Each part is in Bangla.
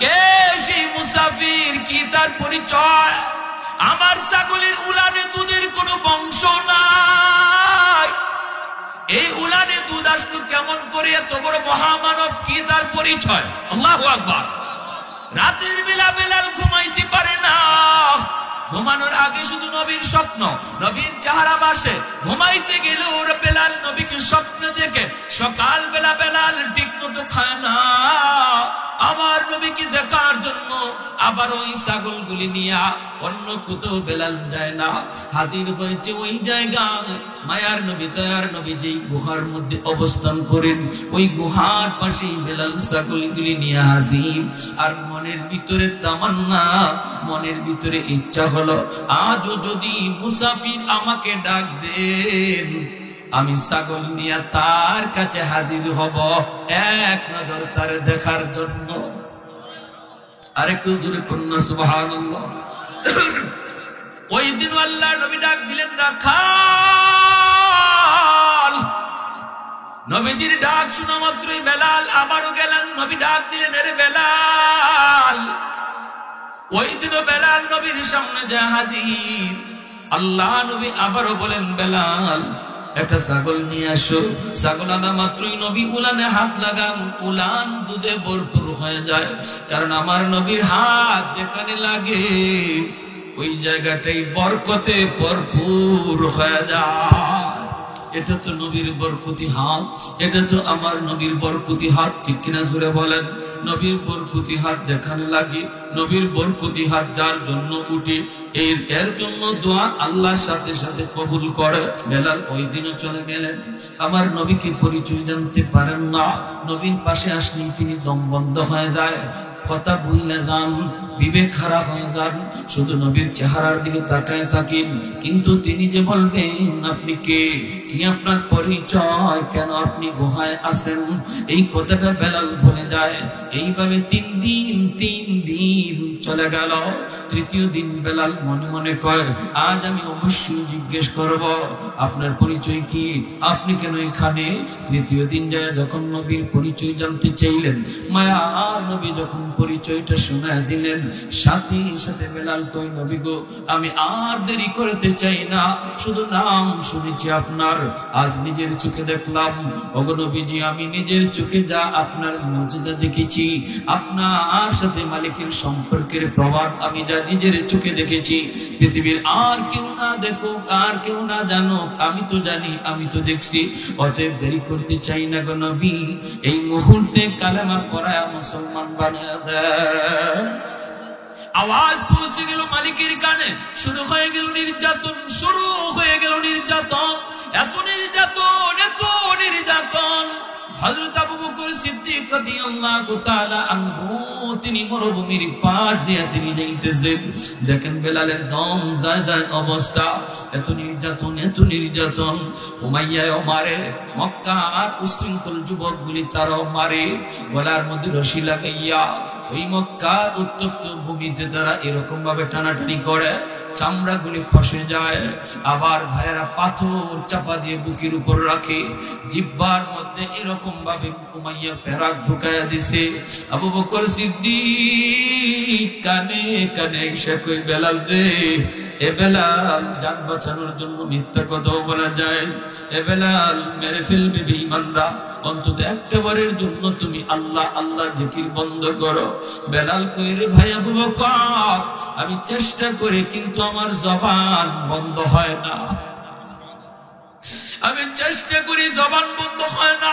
কে সেই মুসাফির, কি তার পরিচয়? আমার ছাগলের উলানে দুধের কোনো বংশ নাই, এই উলানে দুধ আসলো কেমন করে? এত বড় মহামানব, কি তার পরিচয়? আল্লাহু আকবার। রাতের বেলা বেলাল ঘুমাইতে পারে না, ঘুমানোর আগে শুধু নবীর স্বপ্ন, নবীর চেহারা ভাসে। ঘুমাইতে গেলে ওর বেলাল নবীকে স্বপ্ন দেখে। সকাল বেলা বেলাল ঠিক মতো খায় না, আমার নবীকে দেখার জন্য আবার ওই ছাগলগুলি নিয়ে অন্য কোথাও বেলাল যায় না, হাজির হয়েছে ওই জায়গায় মায়ার নবী দয়ার নবী যেই গুহার মধ্যে অবস্থান করেন, ওই গুহার পাশেই বেলাল ছাগলগুলি নিয়ে হাজির। আর মনের ভিতরে তামান্না, মনের ভিতরে ইচ্ছা হলো, আজও যদি মুসাফির আমাকে ডাক দেন, আমি ছাগল নিয়ে তার কাছে হাজির হব, এক নজর তার দেখার জন্য। আরেকটু জোরে কন্যা সুবহানাল্লাহ। ওই দিন আল্লাহ নবী ডাক দিলেন, রাখাল। নবীজির ডাক শোনা মাত্রই বেলাল আবারও গেলেন, নবী ডাক দিলেন, এরে বেলাল। ওই দিনও বেলাল নবীর সামনে যা হাজির। আল্লাহ নবী আবারও বলেন, বেলাল একটা ছাগল নিয়ে আসো। ছাগল আনা মাত্রই নবী উলানে হাত লাগান, উলান দুধে ভরপুর হয়ে যায়। কারণ আমার নবীর হাত যেখানে লাগে ওই জায়গাটাই বরকতে ভরপুর হয়ে যায়। এটা তো নবীর বরকতি হাত, এটা তো আমার নবীর বরকতি হাত, ঠিক কিনা জোরে বলেন? নবীর বরকতি হাত যেখানে লাগে, নবীর বরকতি হাত যার জন্য উঠে, এর জন্য দোয়া আল্লাহর সাথে সাথে কবুল করে। বেলাল ওই দিনও চলে গেলেন, আমার নবীকে পরিচয় জানতে পারেন না। নবীর পাশে আসলেই তিনি দম বন্ধ হয়ে যায়, কথা ভুলে যান, বিবেক খারাপ হয়ে যান, শুধু নবীর চেহারার দিকে তাকায় থাকেন। কিন্তু তিনি যে বলবেন, আপনি কে, কি আপনার পরিচয়, কেন আপনি গুহায় আছেন, এই কথাটা বেলাল ভুলে যায়। এইভাবে 3 দিন চলে গেল। তৃতীয় দিন বেলাল মনে মনে কয়, আজ আমি অবশ্যই জিজ্ঞেস করব, আপনার পরিচয় কি, আপনি কেন এখানে? তৃতীয় দিন যায় যখন নবীর পরিচয় জানতে চাইলেন, মায়া নবী যখন পরিচয়টা শোনায় দিলেন, সাথে সাথে বেলাল কই, নবী গো, আমি আর দেরি করতে চাই না, শুধু নাম শুনেছি আপনার, আজ নিজের চোখে দেখলাম। ওগো নবীজি, আমি নিজের চোখে যা আপনার মুজিজা দেখেছি, আপনার সাথে মালিকের সম্পর্কের প্রভাব আমি যা নিজের চোখে দেখেছি, পৃথিবীর আর কেউ না দেখুক, আর কেউ না জানুক, আমি তো জানি, আমি তো দেখছি। অতএব দেরি করতে চাই না গো নবী, এই মুহূর্তে কালেমা পড়ায় মুসলমান বানিয়ে দেন। আওয়াজ পৌঁছে গেল মালিকের কানে, শুরু হয়ে গেল নির্যাতন, শুরু হয়ে গেল নির্যাতন, এত নির্যাতন, এত নির্যাতন। হযরত আবু বকর সিদ্দিক রাদিয়াল্লাহু তাআলা আনহু তিনি মরুভূমির পার দিয়ে তিনি যাইতেছেন। দেখেন বেলালের দম যায় যায় অবস্থা, এত নির্যাতন, এত নির্যাতন। উমাইয়াও মারে, মক্কার উশৃঙ্খল যুবকগুলি তারাও মারে, গলার মধ্যে রশি লাগাইয়া ওই মক্কার উত্তপ্ত ভূমিতে তারা এরকম ভাবে টানাটানি করে, চামড়াগুলি খসে যায়। আবার ভাইয়েরা পাথর চাপা দিয়ে বুকের উপর রাখে, জিহ্বার মধ্যে এরকম ভাবে উমাইয়া পেরাক ঢুকাইয়া দিছে। আবু বকর সিদ্দিক কানে কানে এসে কই, বেলাল রে, এ বেলাল, জান বাঁচানোর জন্য মিথ্যা কথাও বলা যায়, এ বেলাল মেরে ফেলবে বেঈমানরা, অন্তত একবারের জন্য তুমি আল্লাহ আল্লাহ জিকির বন্ধ করো। বেলাল কই, রে ভাই আবু বকর, আমি চেষ্টা করি কিন্তু আমার জবান বন্ধ হয় না, আমি চেষ্টা করি, জবান বন্ধ হয় না।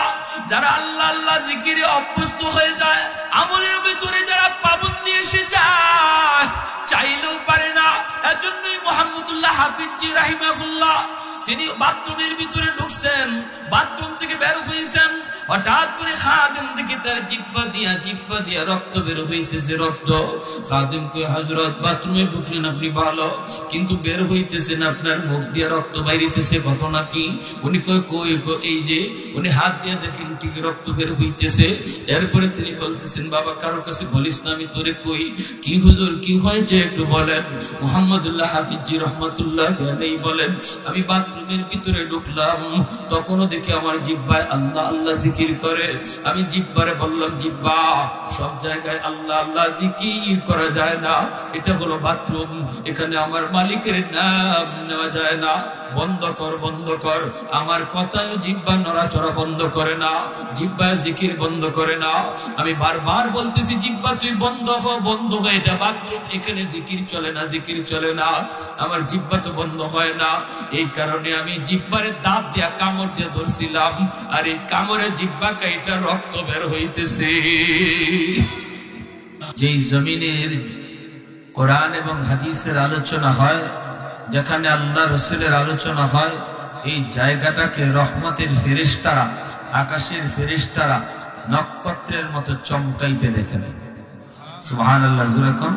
যারা আল্লাহ আল্লাহ জিকিরে অভ্যস্ত হয়ে যায়, আমলের ভিতরে যারা পাবন্দি এসে যায়, চাইলেও পারে না। এজন্যই মুহাম্মদুল্লাহ হাফিজি রাহিমাহুল্লাহ তিনি বাথরুমের ভিতরে ঢুকছেন, বাথরুম থেকে বের হয়েছেন, হঠাৎ করে খাদিম দেখে তার জিহ্বা দিয়া রক্ত বের হইতেছে, রক্ত। খাদিম কই, হযরত বাথরুমে ঢুকলেন আপনি ভালো, কিন্তু বের হইতেছেন আপনার মুখ দিয়ে রক্ত বাইরিতেছে, ঘটনা কি? উনি কই এই যে, উনি হাত দিয়ে দেখেন ঠিক রক্ত বের হইতেছে। এরপরে তিনি বলতেছেন, বাবা কারোর কাছে বলিস না, আমি তোরে কই। কি হুজুর, কি হয়েছে একটু বলেন। মুহাম্মদুল্লাহ হাফিজি রহমাতুল্লাহ আলাইহি বলেন, আমি বাথরুমের ভিতরে ঢুকলাম, তখনও দেখি আমার জিহ্বায় আল্লাহ আল্লাহ জিকির করে। আমি জিহ্বারে বললাম, জিহ্বা, সব জায়গায় আল্লাহ আল্লাহ জিকির করা যায় না, এটা হলো বাথরুম, এখানে আমার মালিকের নাম নেওয়া যায় না, বন্ধ কর বন্ধ কর। আমার কথায় জিহ্বা নড়াচড়া বন্ধ করে না, জিহ্বা জিকির বন্ধ করে না। আমি বারবার বলতেছি, জিহ্বা তুই বন্ধ হ, বন্ধ হ, এটা বাথরুম, এখানে জিকির চলে না, জিকির চলে না। আমার জিহ্বা তো বন্ধ হয় না। এই কারণে আমি জিহ্বারে দাঁত দিয়া কামড় দিয়ে ধরছিলাম, আর এই কামড়ে জিহ্বা কাইটা রক্ত বের হইতেছে। যেই জমিনের কোরআন এবং হাদিসের আলোচনা হয়, যেখানে আল্লাহ রসুলের আলোচনা হয়, এই জায়গাটাকে রহমতের ফেরেশতারা, আকাশের ফেরেশতারা নক্ষত্রের মতো চমকাইতে দেখেন। সুবহানাল্লাহ, জোরে কোন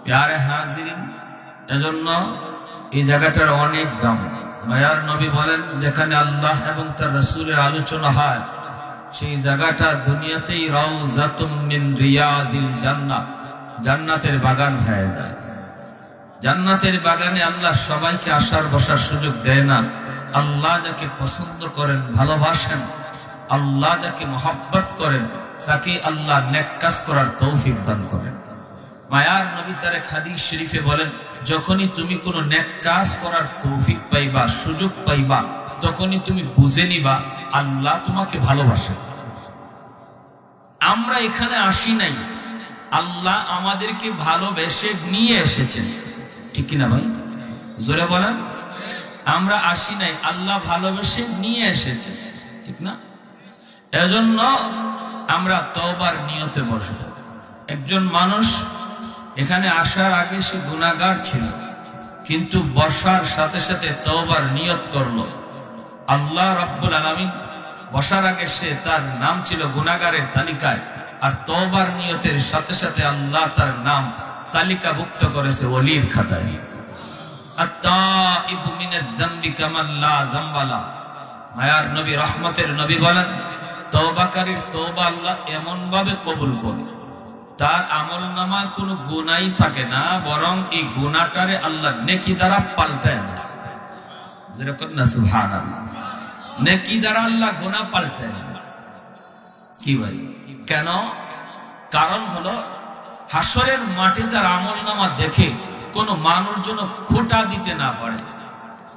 প্যারে হাজিরিন। এজন্য এই জায়গাটার অনেক দাম। মায়ার নবী বলেন, যেখানে আল্লাহ এবং তার রসুলের আলোচনা হয়, সেই জায়গাটা দুনিয়াতেই রাউযাতুম মিন রিয়াজিল জান্নাহ, জান্নাতের বাগান হয়ে যায়। জান্নাতের বাগানে আল্লাহ সবাইকে আসার বসার সুযোগ দেয় না। আল্লাহ যাকে পছন্দ করেন, ভালোবাসেন, আল্লাহ যাকে মহব্বত করেন, তাকে আল্লাহ নেক কাজ করার তৌফিক দান করেন। মায়ার নবী তার এক হাদিস শরীফে বলেন, যখনই তুমি কোনো নেক কাজ করার তৌফিক পাইবা, সুযোগ পাইবা, তখনই তুমি বুঝে নিবা আল্লাহ তোমাকে ভালোবাসেন। আমরা এখানে আসি নাই, আল্লাহ আমাদেরকে ভালোবেসে নিয়ে এসেছেন, ঠিক কিনা ভাই? জোরে বলেন। আমরা আসি নাই, আল্লাহ ভালোবেসে নিয়ে এসেছেন, ঠিক না? এজন্য আমরা তওবার নিয়তে বসব। একজন মানুষ এখানে আসার আগে সে গুনাহগার ছিল, কিন্তু বসার সাথে সাথে তওবার নিয়ত করলো। আল্লাহ রাব্বুল আলামিন বসার আগে সে, তার নাম ছিল গুনাহগারের তালিকায়, আর তওবার নিয়তের সাথে সাথে আল্লাহ তার নাম তালিকাভুক্ত করেছে ওলির খাতায়। আত-তাইবু মিনাজ যামবি কামান লা যামবা লা। মায়ার নবী, রহমতের নবী বলেন, তওবাকারীর তওবা আল্লাহ এমন ভাবে কবুল করে, তার আমলনামায় কোনো গুনাহই থাকে না, বরং এই গুনাহটারে আল্লাহ নেকি দ্বারা পাল্টায় না। যেরকম না, সুবহানাল্লাহ, নেকি দ্বারা আল্লাহ গুনাহ পাল্টায় না। কি ভাই? কেন? কারণ হলো, হাসরের মাঠে তার আমলনামা দেখে কোন মানুষ যেন খোঁটা দিতে না পারে,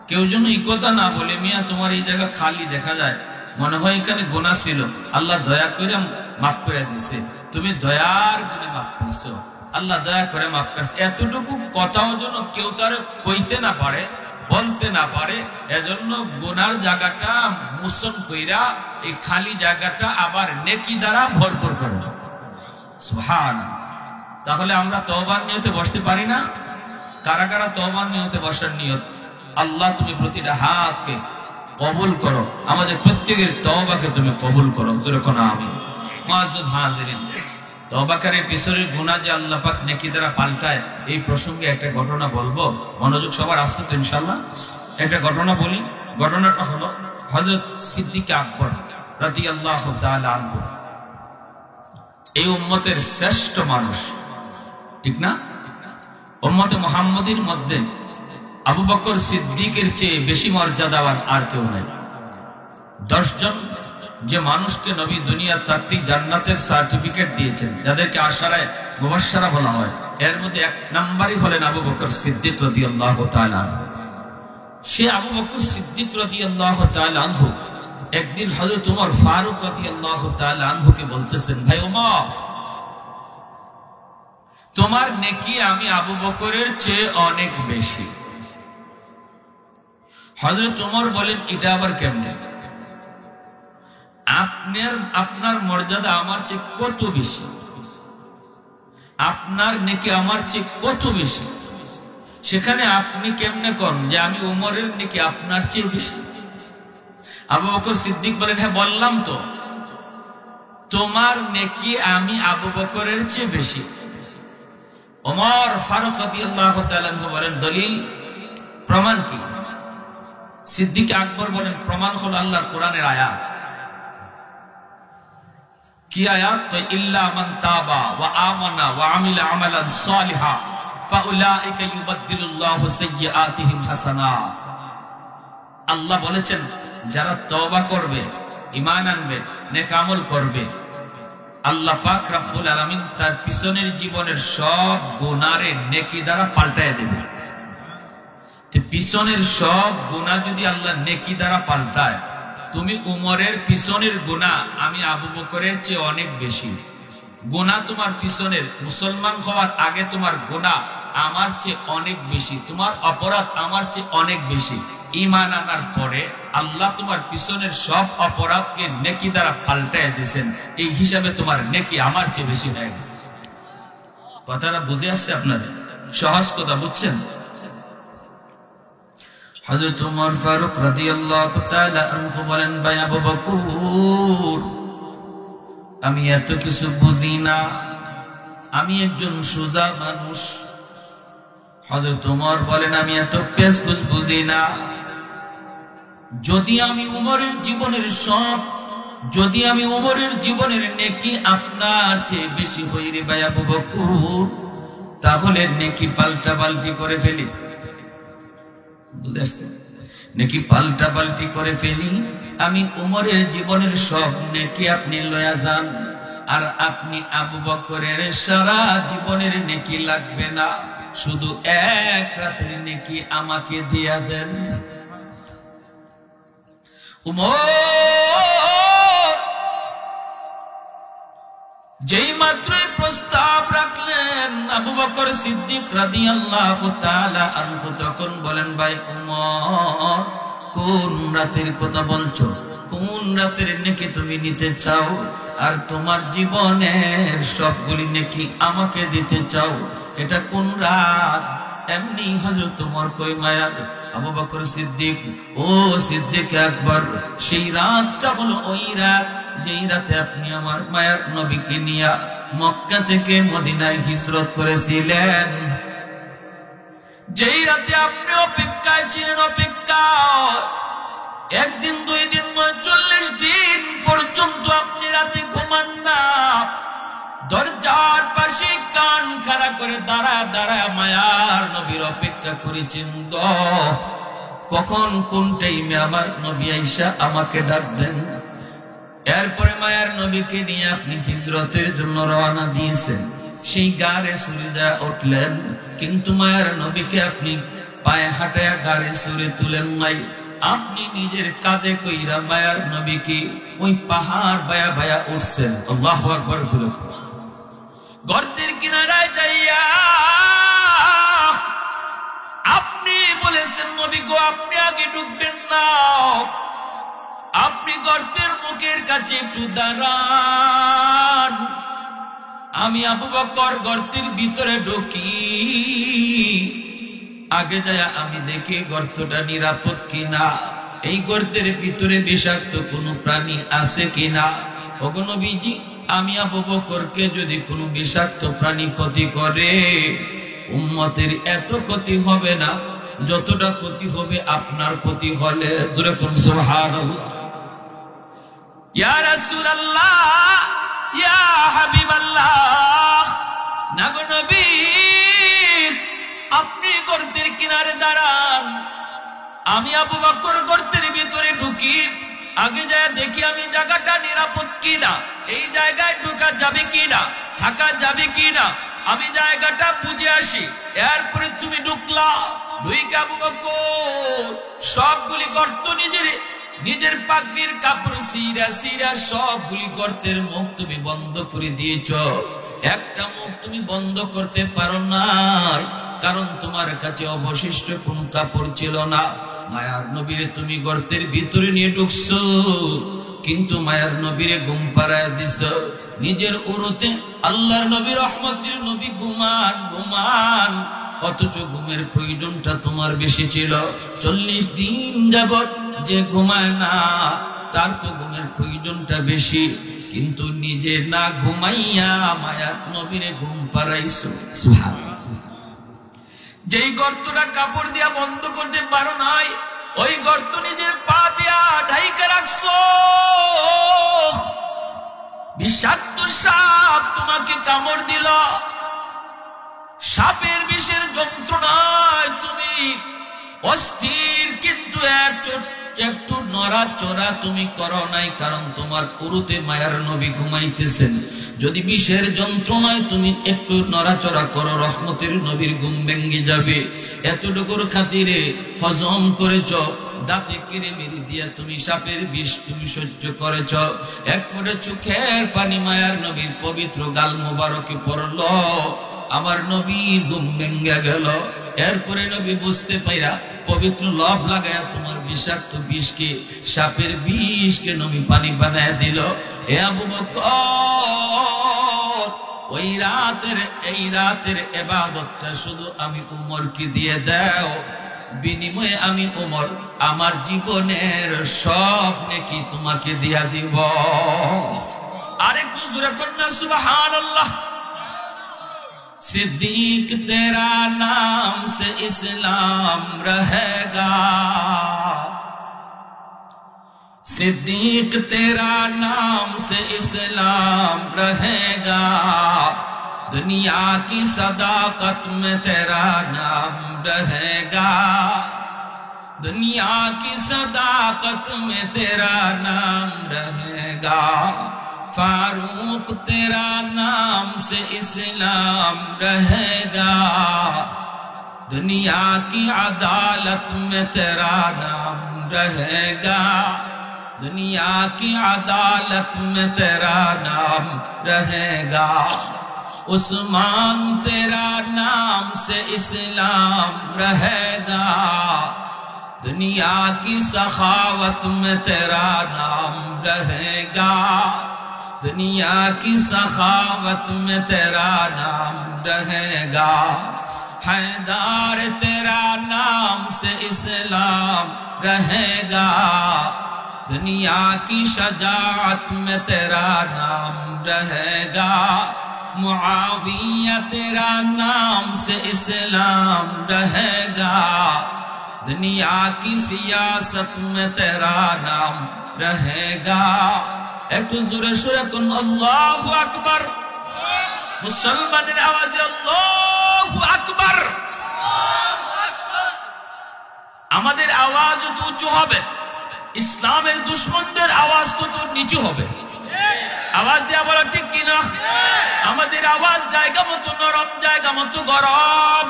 কেউ যেন এই কথা না বলে, মিয়া তোমার এই জায়গা খালি দেখা যায়, মনে হয় এখানে গুনাহ ছিল, আল্লাহ দয়া করে মাফ করে দিছে, তুমি দয়ার গুণে মাফ পাইছো, আল্লাহ দয়া করে মাফ করছে, এতটুকু কথাও যেন কেউ তার কইতে না পারে, বলতে না পারে। এজন্য গুনার জায়গাটা মোচন কইরা এই খালি জায়গাটা আবার নেকি দ্বারা ভরপুর করে দাও। সুবহানাল্লাহ। তাহলে আমরা তওবার নিয়তে বসতে পারি না? কারা কারা তওবার নিয়তে বসার নিয়ত? আল্লাহ তুমি প্রতিটা হাতকে কবুল করো, আমাদের প্রত্যেকের তওবাকে তুমি কবুল করো, যেরকম আমিন। মুআজ্জাজ হাজিরিন, তওবাকারীর পিছনের গুনাহ যে আল্লাহ পাক নেকি দ্বারা পাল্টায়, এই প্রসঙ্গে একটা ঘটনা বলবো। মনোযোগ সবার আসছে তো ইনশাআল্লাহ? একটা ঘটনা বলি। ঘটনাটা হলো, হযরত সিদ্দিক আকবর রাদিয়াল্লাহু তাআলা আনহু, এই উম্মতের শ্রেষ্ঠ মানুষ, ঠিক না? উম্মতে মুহাম্মাদীর মধ্যে আবু বকর সিদ্দিকের চেয়ে বেশি মর্যাদাবান আর কেউ নাই। 10 জন যে মানুষকে নবী দুনিয়ার তাত্ত্বিক জান্নাতের সার্টিফিকেট দিয়েছেন, যাদেরকে আশারায়ে মুবাশশারা বলা হয়, এর মধ্যে 1 নম্বরই হলেন আবু বকর সিদ্দিক রাদিয়াল্লাহু তাআলা। সে আবু বকর সিদ্দিক রাদিয়াল্লাহু তাআলা আনহু একদিন হযরত ওমর ফারুক রাদিয়াল্লাহু তাআলা আনহুকে বলতেছেন, ভাই ওমর, তোমার নেকি আমি আবু বকরের চেয়ে অনেক বেশি। হযরত ওমর বলেন, এটা আবার কেমনে? আপনার মর্যাদা আমার চেয়ে কত বেশি, আপনার নেকি আমার চেয়ে কত বেশি, সেখানে আপনি কেমনে কন যে আমি ওমরের নেকি আপনার চেয়ে বেশি? আবু বকর সিদ্দিক বলেন, হ্যাঁ বললাম তো, তোমার নেকি আমি আবু বকরের চেয়ে বেশি। ওমর ফারুক রাদিয়াল্লাহু তাআলা বলেন, দলিল, প্রমাণ কি? সিদ্দিক আকবর বলেন, প্রমাণ হলো আল্লাহর কোরআনের আয়াত। কি আয়াত? তো ইল্লা মান তাবা ওয়া আমানা ওয়া আমিলা আমালান সালিহা ফাউলাইকা ইউবাদদিলুল্লাহু সাইয়্যাতিহিম হাসানাত। আল্লাহ বলেছেন যারা তওবা করবে, ঈমান আনবে, নেক আমল করবে, আল্লাহ পাক রব্বুল আলামিন তার পিছনের জীবনের সব গুনাহরে নেকি দ্বারা পাল্টায় দেবে। পিছনের সব গুনাহ যদি আল্লাহ নেকি দ্বারা পাল্টায়, তুমি উমরের পিছনের গুনাহ আমি আবু বকরের চেয়ে অনেক বেশি। গুনাহ তোমার পিছনের, মুসলমান হওয়ার আগে তোমার গুনাহ আমার চেয়ে অনেক বেশি, তোমার অপরাধ আমার চেয়ে অনেক বেশি। ঈমান আনার পরে আল্লাহ তোমার পিছনের সব অপরাধকে নেকি দ্বারা পাল্টায় দিয়েছেন। এই হিসাবে তোমার নেকি আমার চেয়ে বেশি হয়ে গেছে। কথাটা বুঝে আসছে আপনাদের? সহজ কথা বুঝছেন? হযরত ওমর ফারুক রাদিয়াল্লাহু তাআলা আনহু বলেন, ভাই আবু বকর, আমি এত কিছু বুঝি না, আমি একজন সোজা মানুষ। হযরত ওমর বলেন, আমি এত পেশগুজ বুঝি না। যদি আমি উমরের জীবনের নেকি আপনার চেয়ে বেশি হই রে ভাই আবু বকর, তাহলে নেকি পাল্টা পাল্টি করে ফেলি। বুঝেছেন? নেকি পাল্টা পাল্টি করে ফেলি। আমি উমরের জীবনের সব নেকি আপনি লয়া যান, আর আপনি আবু বকরের সারা জীবনের নেকি লাগবে না, শুধু এক রাতের নেকি আমাকে দিয়া দেন। উমর যেই মাত্রই প্রস্তাব রাখলেন, আবু বকর সিদ্দিক রাদিয়াল্লাহু তাআলা আনহু তখন বলেন, ভাই উমর, কোন রাতের কথা বলছো? কোন রাতের নেকি তুমি নিতে চাও? আর তোমার জীবনের সবগুলি নেকি আমাকে দিতে চাও? এটা কোন রাত? এমনি হযরত ওমর কই মায়ার আবু বকর সিদ্দিক, ও সিদ্দিক আকবর, সেই রাতটা হলো ওই রাত যেই রাতে আপনি আমার মায়ার নবীকে নিয়ে মক্কা থেকে মদিনায় হিজরত করেছিলেন। যেই রাতে আপনি অপেক্ষায় ছিলেন, অপেক্ষা একদিন, 2 দিন নয়, 40 দিন পর্যন্ত আপনি রাতে ঘুমান না। দরজার পাশে কান খাড়া করে দাঁড়া দাঁড়া মায়ার নবীর অপেক্ষা করেছেন গো, কখন কোন টাইমে আমার নবী আইসা আমাকে ডাক দেন। এরপরে মায়ার নবীকে নিয়ে আপনি হিজরতের জন্য রওনা দিয়েছেন। সেই গাড়ে চড়ে যা উঠলেন, কিন্তু মায়ার নবীকে আপনি পায়ে হাঁটায়া গাড়ে চড়ে তুলেন নাই। আপনি নিজের কাঁধে কইরা মায়ার নবীকে ওই পাহাড় বায়া বায়া উঠছেন। আল্লাহু আকবার। গর্তের কিনারায় যাইয়া আপনি বলেছেন, নবী গো, আপনি আগে ঢুকবেন না, আপনি গর্তের মুখের কাছে একটু দাঁড়ান। আমি আবু বকর গর্তের ভিতরে ঢুকি, আগে যায় আমি দেখি গর্তটা নিরাপদ কিনা, এই গর্তের ভিতরে বিষাক্ত কোনো প্রাণী আছে কিনা। ওগো নবীজি, আমি আবু বকরকে যদি কোনো বিষাক্ত প্রাণী ক্ষতি করে, উম্মতের এত ক্ষতি হবে না যতটা ক্ষতি হবে আপনার ক্ষতি হলে। যেরকম সুবহানাল্লাহ। ইয়া রাসূলুল্লাহ, ইয়া হাবিবাল্লাহ, নাগো নবী, আপনি গর্তের কিনারে দাঁড়ান, আমি আবু বকর গর্তের ভিতরে ঢুকি, আগে যায় দেখি আমি জায়গাটা নিরাপদ কিনা, এই জায়গায় ঢোকা যাবে কিনা, থাকা যাবে কিনা, আমি জায়গাটা বুঝে আসি। এরপরে তুমি ঢুকলা, ঢুইকা আবু বকর সবগুলি গর্ত নিজের পাগড়ির কাপড় সিরা সিরা সবগুলি গর্তের মুখ তুমি বন্ধ করে দিয়েছ। একটা মুখ তুমি বন্ধ করতে পারো নাই, কারণ তোমার কাছে অবশিষ্ট কোন কাপড় ছিল না। মায়ার নবীরে তুমি গর্তের ভিতরে নিয়ে ঢুকছো, কিন্তু মায়ার নবীরে ঘুম পাড়ায় দিছ। নিজের উরুতে আল্লাহর নবী, রহমতের নবী ঘুমান ঘুমান, অথচ ঘুমের প্রয়োজনটা তোমার বেশি ছিল। 40 দিন যাবত যে ঘুমায় না, তার তো ঘুমের প্রয়োজনটা বেশি, কিন্তু নিজে না ঘুমাইয়া মায়ার নবীরে ঘুম পাড়াইছো। সুবহানাল্লাহ। যেই গর্তটা কাপড় দিয়া বন্ধ করতে পারো নাই, ওই গর্ত নিজের পা দিয়া ঢাইকা রাখছো। বিষাক্ত সাপ তোমাকে কামড় দিল, সাপের বিষের যন্ত্রণায় তুমি অস্থির, কিন্তু একটু নড়াচড়া তুমি করো নাই, কারণ তোমার উরুতে মায়ার নবী ঘুমাইতেছেন। যদি বিষের যন্ত্রণায় তুমি একটু নড়াচড়া করো, রহমতের নবীর ঘুম ভেঙে যাবে। এতটুকুর খাতিরে হজম করেছ, দাঁতে কিরে মেরি দিয়া তুমি সাপের বিষ তুমি সহ্য করেছ। এক ফোঁটা চোখের পানি মায়ার নবীর পবিত্র গাল মোবারকে পড়ল, আমার নবীর ঘুম ভেঙে গেল। এরপরে নবী বুঝতে পাইরা পবিত্র লব লাগায়া তোমার বিষাক্ত বিষকে, সাপের বিষকে নবী পানি বানায় দিল। এ আবু বকর, এই রাতের ইবাদতটা শুধু আমি উমরকে দিয়ে দাও, বিনিময়ে আমি উমর আমার জীবনের সব নেকি তোমাকে দিয়া দিব। আরেকটু জোরে কন্যা সুবহানাল্লাহ। सिद्दीक तेरा नाम से इस्लाम रहेगा, सिद्दीक तेरा नाम से इस्लाम रहेगा, दुनिया की सदाकत में तेरा नाम रहेगा, दुनिया की सदाकत में तेरा नाम रहेगा, फारूक तेरा नाम से इस्लाम रहेगा, दुनिया की अदालत में तेरा नाम रहेगा, दुनिया की अदालत में तेरा नाम रहेगा, उस्मान तेरा नाम से इस्लाम रहेगा, दुनिया की सखावत में तेरा नाम रहेगा, दुनिया की सखावत में तेरा नाम रहेगा, हैदर तेरा नाम से इस्लाम रहेगा, दुनिया की शजाअत में तेरा नाम रहेगा, मुआविया तेरा नाम से इस्लाम रहेगा, दुनिया की सियासत में तेरा नाम रहेगा। একটু জোরে সুরে কোন আল্লাহু আকবার, মুসলমানের আওয়াজে আল্লাহু আকবার। আমাদের আওয়াজ তো উঁচু হবে, ইসলামের দুশমনদের আওয়াজ তো নিচু হবে। আওয়াজ দেওয়া বলা ঠিক কিনা? আমাদের আওয়াজ জায়গা মতো নরম, জায়গা মতো গরম।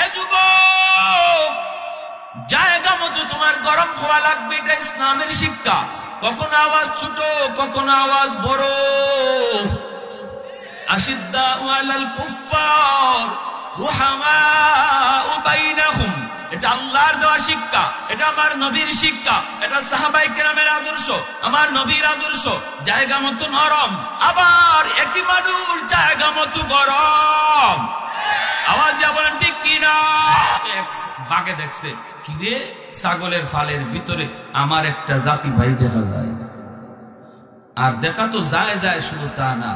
এ যুবক, জায়গা মতো তোমার গরম হওয়া লাগবে, এটা ইসলামের শিক্ষা। কখন আওয়াজ ছোট, কখন আওয়াজ বড়। আশিদ্দাউ আলাল কুফফার রুহামাউ বাইনাহুম, এটা আল্লাহর দেওয়া শিক্ষা, এটা আমার নবীর শিক্ষা, এটা সাহাবায়ে কেরামের আদর্শ, আমার নবীর আদর্শ। জায়গা মতো নরম, আবার একই মানুষ জায়গা মতো গরম। আওয়াজ দিয়া বলেন ঠিক কিনা? বাগে দেখছে কি রে, ছাগলের ফালের ভিতরে আমার একটা জাতি ভাই দেখা যায়। আর দেখা তো যায় যায়, শুধু তা না,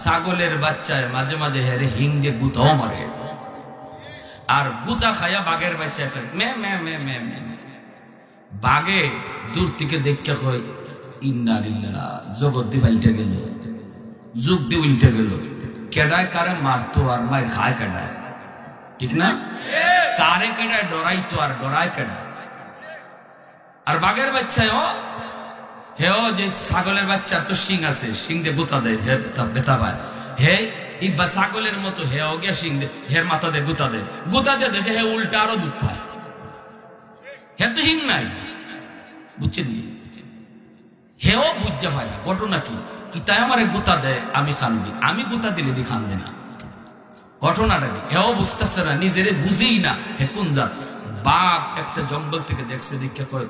ছাগলের বাচ্চায় মাঝে মাঝে হেরে হিংগে গুতাও মারে। আর গুতা খায়া বাঘের বাচ্চা মে মে মে মে মে। বাঘে দূর থেকে দেখতে কয় ইন্না লিল্লাহ, জগৎ দি পাল্টে গেল, যুগ দি উল্টে গেল। কেডায় কারে মারতো আর মার খায় কেডায়, ঠিক না? কারে কেডায় ডরাইতো আর ডরায় কেডায়। আর বাঘের বাচ্চায় হেও যে ছাগলের বাচ্চার তো শিং আছে, শিং দিয়ে গুতা দেয়, হে বেতা পায়। হে ইবা ছাগলের মতো হেও গে শিং দে, হের মাথা দিয়ে গুতা দেয়, গুতা দিয়ে দেখে হে উল্টা আরো দুঃখ পায়। হে তো হিং নাই, বুঝছেন? হেও বুঝতে পায় না ঘটনা কি। তাই আমার গুতা দেয়, আমি কান্দি, আমি গুতা দিলে দি কান্দে না। ঘটনাটা কি? হেও বুঝতেছে না, নিজেরে বুঝেই না হে কোন জাত। বাঘ একটা জঙ্গল থেকে দেখছে, দেখে কয়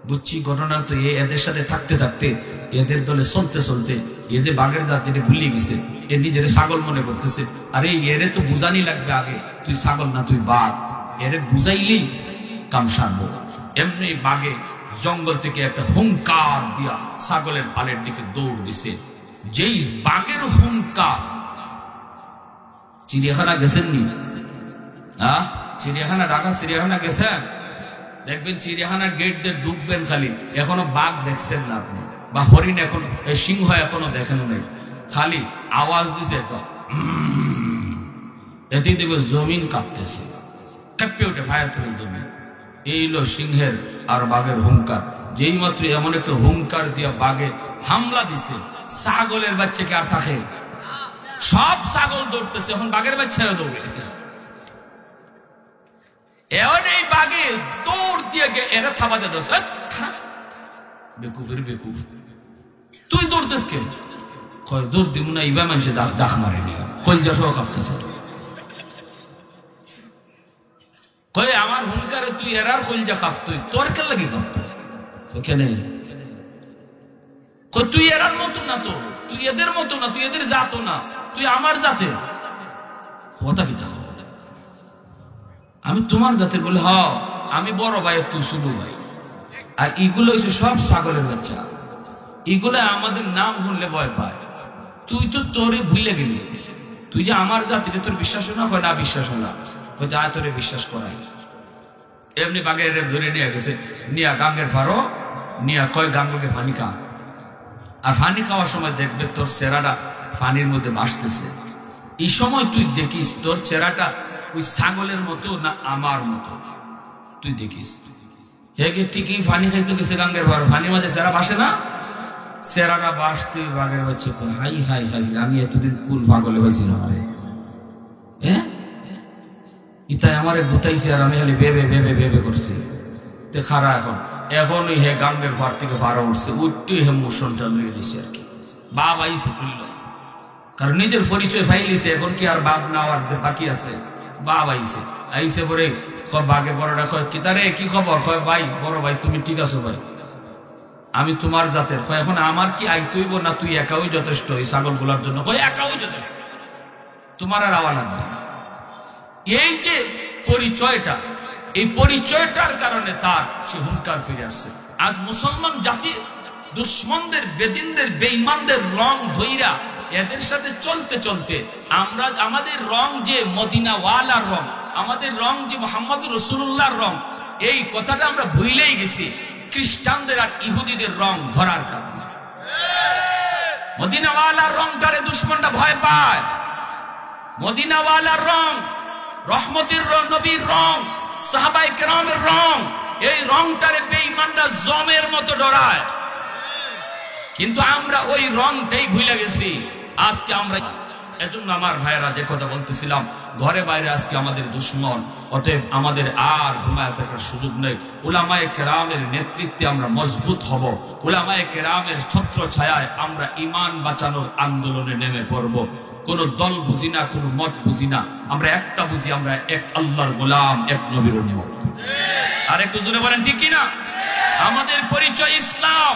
বুঝছি ঘটনা তো এদের সাথে থাকতে থাকতে, এদের দলে চলতে চলতে এ যে বাঘের জাত এটা ভুলিয়ে গেছে, এ নিজের ছাগল মনে করতেছে। আরে এরে তো বুঝানি লাগবে আগে, তুই ছাগল না তুই বাঘ, এরে বুঝাইলেই কাম সারবো। এমনি বাঘে জঙ্গল থেকে একটা হুঙ্কার দিয়া ছাগলের পালের দিকে দৌড় দিছে। যেই বাঘের হুঙ্কার, চিড়িয়াখানা গেছেননি? চিড়িয়াখানা, ঢাকা চিড়িয়াখানা গেছেন? দেখবেন চিড়িয়াখানার গেট দিয়ে ঢুকবেন, খালি এখনো বাঘ দেখছেন না আপনি, বা হরিণ এখন সিংহ এখনো দেখেন নাই, খালি আওয়াজ দিছে একটা, এতেই দেখবেন জমিন কাঁপতেছে। কাঁপে ওঠে ফায়ার করে জমে। এই হলো সিংহের আর বাঘের হুঙ্কার। যেই মাত্র এমন একটা হুঙ্কার দিয়া বাঘে হামলা দিছে, ছাগলের বাচ্চাকে আর থাকে, সব ছাগল দৌড়তেছে, এখন বাঘের বাচ্চাও দৌড়ে। এমন এই বাঘে দৌড় দিয়ে এরা থামাতে দোষ, বেকুফের বেকুফ, তুই দৌড়তেস কে? কয় দৌড় দিব না, ইবা মানুষে ডাক মারে নি, কলজা সহ কাঁপতেছে। কয় আমার হুঙ্কারে তুই এরার কলজা কাঁপতুই, তোর কে লাগি কাঁপত? কেন? তুই এরার মতো না, তো তুই এদের মতো না, তুই এদের জাত না, তুই আমার জাতের। কথা কি? আমি তোমার জাতের বলে, হ আমি বড় ভাই, তুই ছোট ভাই। আর এগুলো হচ্ছে সব ছাগলের বাচ্চা, এগুলো আমাদের নাম শুনলে ভয় পায়। তুই তো তোরে ভুলে গেলি, তুই যে আমার জাতির, তোর বিশ্বাস না হয় না, বিশ্বাস না হয়তো আয় তোরে বিশ্বাস করাই। এমনি বাঘের ধরে নিয়ে গেছে, নিয়া গাঙ্গের ফারো নিয়া কয় গাঙ্গকে ফানি খা। আর ফানি খাওয়ার সময় দেখবে তোর চেহারাটা ফানির মধ্যে ভাসতেছে। এই সময় তুই দেখিস তোর চেহারাটা ওই ছাগলের মতো না আমার মতো, তুই দেখিস। হে কি ঠিকই ফানি খাইতে গেছে গাঙ্গের ফারো, ফানির মাঝে চেহারা ভাসে না, চেহারাটা ভাসতে বাঘের বাচ্চা হাই হাই হাই, আমি এতদিন কুল পাগলে হয়েছিলাম, আমারে হ্যাঁ ইতাই আমারে গুতাইছে, আর আমি খালি বেবে বেবে বেবে করছি। তে খারা এখন ওই হে গাঙ্গের ফার থেকে ফারা উঠছে, উঠতে হে মোশনটা লয়ে দিছে আর কি। বাপ আইসে খুলল, কারণ নিজের পরিচয় ফাইলিছে, এখন কি আর বাপ না আর বাকি আছে? বাপ আইসে, আইসে পরে বাঘে বড়টা কয় কি তারে কি খবর? কয় ভাই বড় ভাই তুমি ঠিক আছো ভাই, আমি তোমার জাতের। কয় এখন আমার কি আইতইব না তুই একাই যথেষ্ট এই ছাগল গুলার জন্য? কয় একাই যথেষ্ট, তোমার আর আওয়া লাগবে না। এই যে পরিচয়টা, এই পরিচয়টার কারণে তার সে হুঙ্কার ফিরে আসছে। আজ মুসলমান জাতি দুশ্মনদের, বেদিনদের, বেঈমানদের রং ধইরা এদের সাথে চলতে চলতে আমরা আমাদের রং যে মদিনাওয়ালার রং, আমাদের রং যে মুহাম্মদ রাসূলুল্লাহর রং, এই কথাটা আমরা ভুলেই গেছি খ্রিস্টানদের আর ইহুদিদের রং ধরার কারণে। মদিনাওয়ালার রংটারে দুশ্মনটা ভয় পায়। মদিনাওয়ালার রং, রহমতের নবীর রং, সাহাবায়ে কেরামের রং, এই রংটারে বেঈমানরা জমের মতো ডরায়। কিন্তু আমরা ওই রংটাই ভুলে গেছি। আজকে আমরা, এজন্য আমার ভাইয়েরা যে কথা বলতেছিলাম, ঘরে বাইরে আজকে আমাদের দুশ্মন, অতএব আমাদের আর ঘুমায় থাকার সুযোগ নেই। উলামায়ে কেরামের নেতৃত্বে আমরা মজবুত হব, উলামায়ে কেরামের ছত্র ছায়ায় আমরা ঈমান বাঁচানোর আন্দোলনে নেমে পড়ব। কোন দল বুঝি না, কোন মত বুঝি না, আমরা একটা বুঝি, আমরা এক আল্লাহর গোলাম, এক নবীর উম্মত। আর একটু জোরে বলেন ঠিক কি না? আমাদের পরিচয় ইসলাম,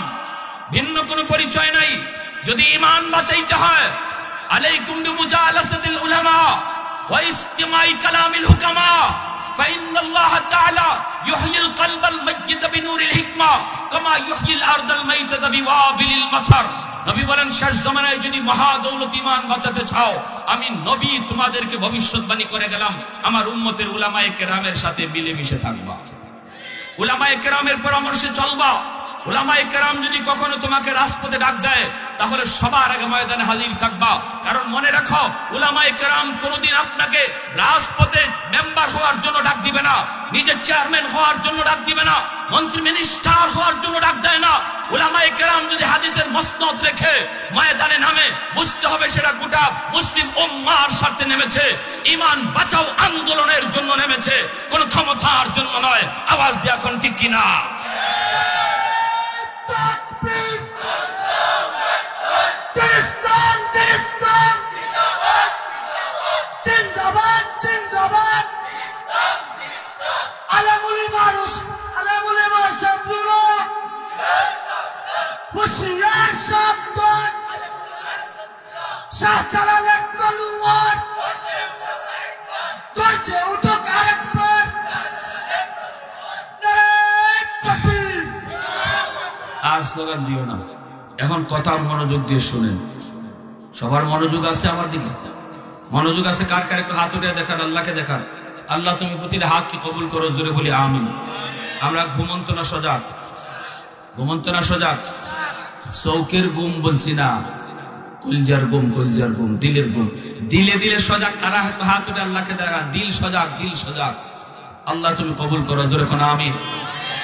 ভিন্ন কোন পরিচয় নাই। যদি ঈমান বাঁচাইতে হয়, আলাইকুম বিমুজালাসাতিল উলামা ওয়া ইসতিমাই কালামিল হুকামা ফাইন্নাল্লাহ তাআলা ইউহয়িল কলবাল মাইয়িতা বিনূরিল হিকমা কামা ইউহয়িল আরদাল মাইতাতা বিওয়াবিলিল মাতার। নবী বলেন, শেষ জামানায় যদি মহাদৌলত ঈমান বাঁচাতে চাও, আমি নবী তোমাদেরকে ভবিষ্যৎবাণী করে গেলাম, আমার উম্মতের উলামায়ে কেরামের সাথে মিলেমিশে থাকবা, উলামায়ে কেরামের পরামর্শে চলবা। উলামায়ে কেরাম যদি কখনো তোমাকে রাজপথে ডাক দেয়, তাহলে সবার আগে ময়দানে হাজির থাকবা। কারণ মনে রাখো, উলামায়ে কেরাম কোনোদিন আপনাকে রাজপথে মেম্বার হওয়ার জন্য ডাক দিবে না, নিজের চেয়ারম্যান হওয়ার জন্য ডাক দিবে না, মন্ত্রী মিনিস্টার হওয়ার জন্য ডাক দেয় না। উলামায়ে কেরাম যদি হাদিসের মসনদ রেখে ময়দানে নামে, বুঝতে হবে সেটা গোটা মুসলিম উম্মাহর স্বার্থে নেমেছে, ঈমান বাঁচাও আন্দোলনের জন্য নেমেছে, কোন ক্ষমতার জন্য নয়। আওয়াজ দিয়ে এখন ঠিক কিনা? আর স্লোগান দিও না, এখন কথা মনোযোগ দিয়ে শুনেন। সবার মনোযোগ আছে আমার দিকে? মনোযোগ আছে? কার কার একটু হাত উঠিয়ে দেখান, আল্লাহকে দেখান। আল্লাহ তুমি প্রতিটা হাত কি কবুল করো, জোরে বলি আমিন। আমরা ঘুমন্ত না সজাগ? ঘুমন্ত না সজাগ? চৌকের ঘুম বলছি না, কলজার ঘুম, কলজার ঘুম, দিলের ঘুম। দিলে দিলে সজাগ কারা? হাত উঠে আল্লাহকে দেখান। দিল সজাগ, দিল সজাগ। আল্লাহ তুমি কবুল করো, জোরে কোন আমিন।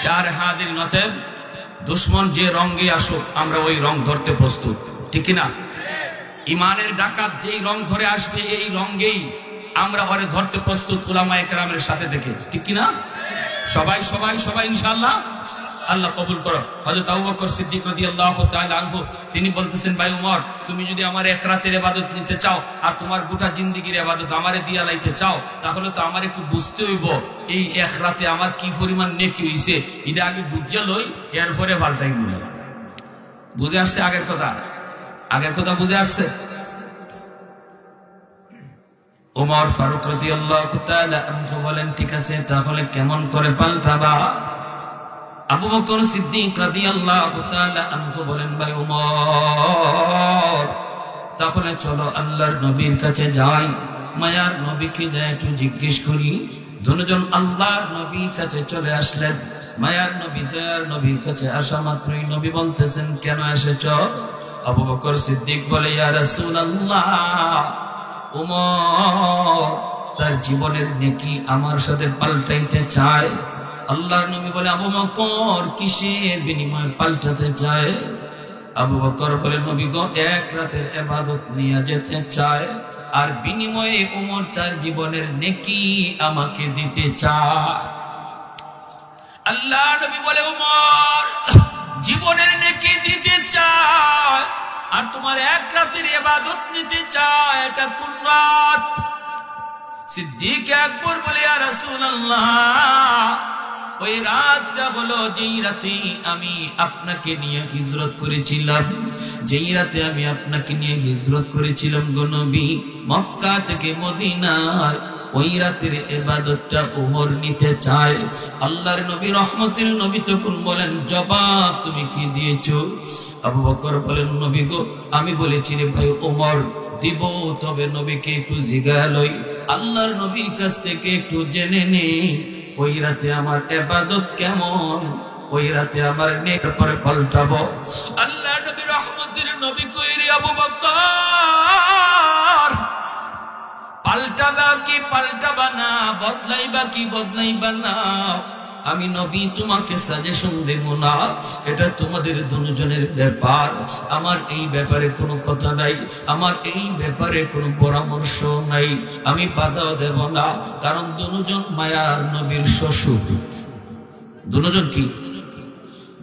ইয়ার হাদির নতেব, দুশ্মন যে রঙে আসুক আমরা ওই রং ধরতে প্রস্তুত, ঠিক না? ইমানের ডাকাত যেই রং ধরে আসবে এই রঙেই আমরা ওরে ধরতে প্রস্তুত উলামায়ে কেরামের সাথে থেকে, ঠিক না? সবাই সবাই সবাই ইনশাআল্লাহ। আল্লাহ কবুল করো। হযরত আবু বকর সিদ্দিক রাদিয়াল্লাহু তাআলা আনহু তিনি বলতেছেন, ভাই ওমর, তুমি যদি আমার এক রাতের ইবাদত নিতে চাও আর তোমার গোটা জিন্দেগীর ইবাদত আমারে দিয়া লাইতে চাও, তাহলে তো আমার একটু বুঝতে হইব এই এক রাতে আমার কি পরিমাণ নেকি হইছে, এটা আগে বুঝে লই, এরপরে পাল্টাই মনে। বুঝে আসছে আগের কথা? আগের কথা বুঝে আসছে? ওমর ফারুক রাদিয়াল্লাহু তাআলা আনহু বলেন, ঠিক আছে, তাহলে কেমন করে পাল্টাবা? আবু বকর সিদ্দিক রাদিয়াল্লাহু তাআলা আনহু বলেন, ভাই ওমর, তাহলে চলো আল্লাহর নবীর কাছে যাই, মায়ার নবীকে যাই একটু জিজ্ঞেস করি। দুজন আল্লাহর নবীর কাছে চলে আসলেন। মায়ার নবী দয়ার নবীর কাছে আসা মাত্রই নবী বলতেছেন, কেন এসেছো? আবু বকর সিদ্দিক বলে, ইয়া রাসূলুল্লাহ, ওমর তার জীবনের নেকি আমার সাথে পাল্টাইতে চায়। আল্লাহর নবী বলে, আবু বকর কিসের বিনিময়ে পাল্টাতে চায়? আবু বকর বলে, নবী গো, এক রাতের ইবাদত নিয়ে যেতে চায় আর বিনিময়ে ওমর তার জীবনের নেকি আমাকে দিতে চায়। আল্লাহ নবী বলে, ওমর জীবনের নেকি দিতে চায় আর তোমার এক রাতের ইবাদত নিতে চায়, এটা কোন রাত? সিদ্দিক আকবর বলে, ইয়া রাসূলুল্লাহ, ওই রাতটা হলো যেই রাতে আমি আপনাকে নিয়ে হিজরত করেছিলাম, যেই রাতে আমি আপনাকে নিয়ে হিজরত করেছিলাম গো নবী, মক্কা থেকে মদিনায়। ওই রাতের ইবাদতটা ওমর নিতে চায়। আল্লাহর নবী রহমতের নবী তখন বলেন, জবাব তুমি কি দিয়েছো? আবু বকর বলেন, নবী গো, আমি বলেছি রে ভাই ওমর দিব, তবে নবীকে একটু জিজ্ঞাসা লই, আল্লাহর নবীর কাছ থেকে একটু জেনে নেই ওই রাতে আমার ইবাদত কেমন, ওই রাতে আমার নেক পরে পাল্টাবো। আল্লাহ নবী রহমতের নবী কই, রে আবু বকর, পাল্টাবা কি পাল্টাবা না, বদলাইবা কি বদলাইবা না, আমি নবী তোমাকে সাজেশন দেব না, এটা তোমাদের দুজনের ব্যাপার। আমার এই ব্যাপারে কোনো কথা নাই, আমার এই ব্যাপারে কোনো পরামর্শ নাই, আমি বাধাও দেব না, কারণ দুজন মায়ার নবীর শ্বশুর। দুজন কি?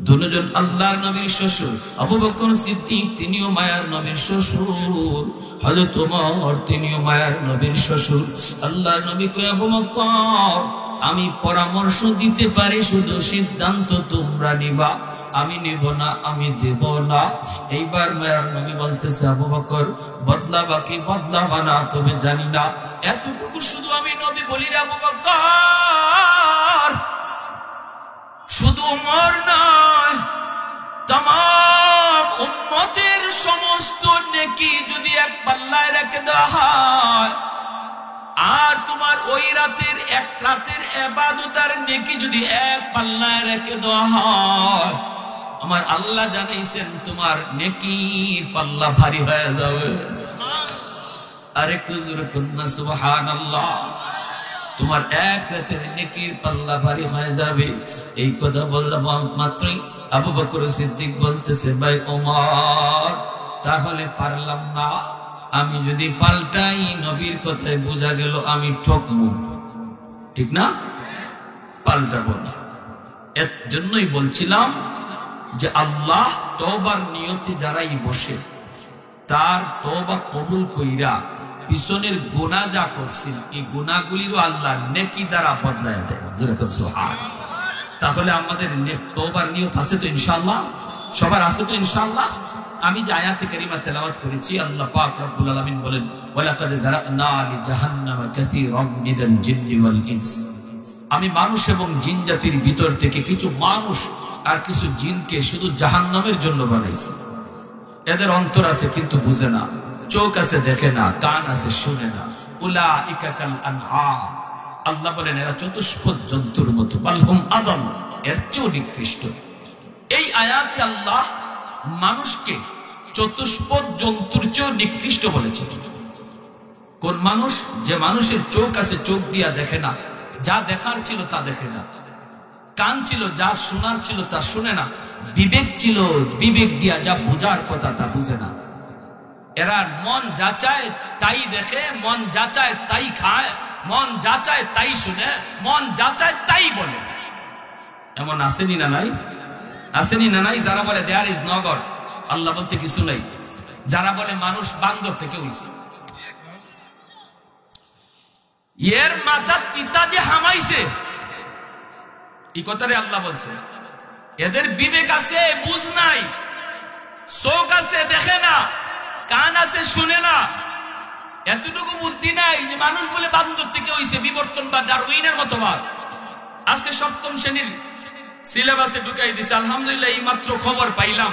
দুজন আল্লাহর নবীর শ্বশুর। আবু বকর সিদ্দিক তিনিও মায়ার নবীর শ্বশুর, হযরত ওমর তিনিও মায়ার নবীর শ্বশুর। আল্লাহর নবী কয়, আবু বকর আমি পরামর্শ দিতে পারি, শুধু সিদ্ধান্ত তোমরা নিবা, আমি নেব না, আমি দেব না। এইবার মায়ার নবী বলতেছে, আবু বকর বদলাবা কি বদলাবা না তবে জানি না, এতটুকু শুধু আমি নবী বলি রে আবু বকর, শুধু ওমর নয়, তামাম উম্মতের সমস্ত নেকি যদি এক পাল্লায় রেখে দেওয়া হয় আর তোমার ওই রাতের এক রাতের ইবাদত আর নেকি যদি এক পাল্লায় রেখে দেওয়া হয়, আমার আল্লাহ জানাইছেন তোমার নেকির পাল্লা ভারী হয়ে যাবে। আরেকটু জোরে কন্যা সুবহানাল্লাহ। তোমার এক রাতের নেকির পাল্লা ভারী হয়ে যাবে। এই কথা বললাম মাত্রই আবু বকর সিদ্দিক বলতেছে, ভাই ওমর তাহলে পারলাম না, আমি যদি পাল্টাই নবীর কথায় বোঝা গেল আমি ঠকমু, ঠিক না? পাল্টাবো না। এর জন্যই বলছিলাম যে আল্লাহ তওবার নিয়তে যারাই বসে তার তওবা কবুল কইরা পিছনের গুনাহ যা করছিল এই গুনাহগুলিরও আল্লাহ নেকি দ্বারা বদলায় দেয়। সুবহানাল্লাহ। তাহলে আমাদের তওবার নিয়ত আছে তো ইনশাআল্লাহ? সবার আছে তো ইনশাআল্লাহ? আমি যে আয়াতে কারিমা তেলাওয়াত করেছি, আল্লাহ পাক রব্বুল আলামিন বলেন, ওয়ালাকাদ যারানা লিজাহান্নামা কাসীরাম মিনাল জিন্নি ওয়াল ইনস, আমি মানুষ এবং জিন জাতির ভিতর থেকে কিছু মানুষ আর কিছু জিনকে শুধু জাহান্নামের জন্য বানাইছি। এদের অন্তর আছে কিন্তু বুঝে না, চোখ আছে দেখে না, কান আছে শুনে না। উলাইকা কাল আনআম, আল্লাহ বলেন এরা চতুষ্পদ জন্তুর মতো, বালহুম আদল, এর চেয়েও নিকৃষ্ট। এই আয়াতে আল্লাহ মানুষকে চতুষ্পদ জন্তুর চেয়েও নিকৃষ্ট বলেছে। কোন মানুষ? যে মানুষের চোখ আছে চোখ দিয়া দেখে না, যা দেখার ছিল তা দেখে না, কান ছিল যা শোনার ছিল তা শুনে না, বিবেক ছিল বিবেক দিয়া যা বোঝার কথা তা বুঝে না। এরা মন যা চায় তাই দেখে, মন যা চায় তাই খায়, মন যা চায় তাই শুনে, মন যা চায় তাই বলে। এমন আসেনি না নাই? আসেনি না নাই? যারা বলে দেয়ার ইজ নো গড, আল্লাহ বলতে কিছু নাই, যারা বলে মানুষ বান্দর থেকে হইছে, এর মাথা তিতা যে হামাইছে, এই কথারে আল্লাহ বলছে। এদের বিবেক আছে, বুঝ নাই, চোখ আছে দেখে না, কান আছে শুনে না, এতটুকু বুদ্ধি নাই যে মানুষ বলে বান্দর থেকে হইছে, বিবর্তন বা ডারউইনের মতবাদ আজকে সপ্তম শ্রেণীর সিলেবাসে ঢুকাই দিছে। আলহামদুলিল্লাহ এই মাত্র খবর পাইলাম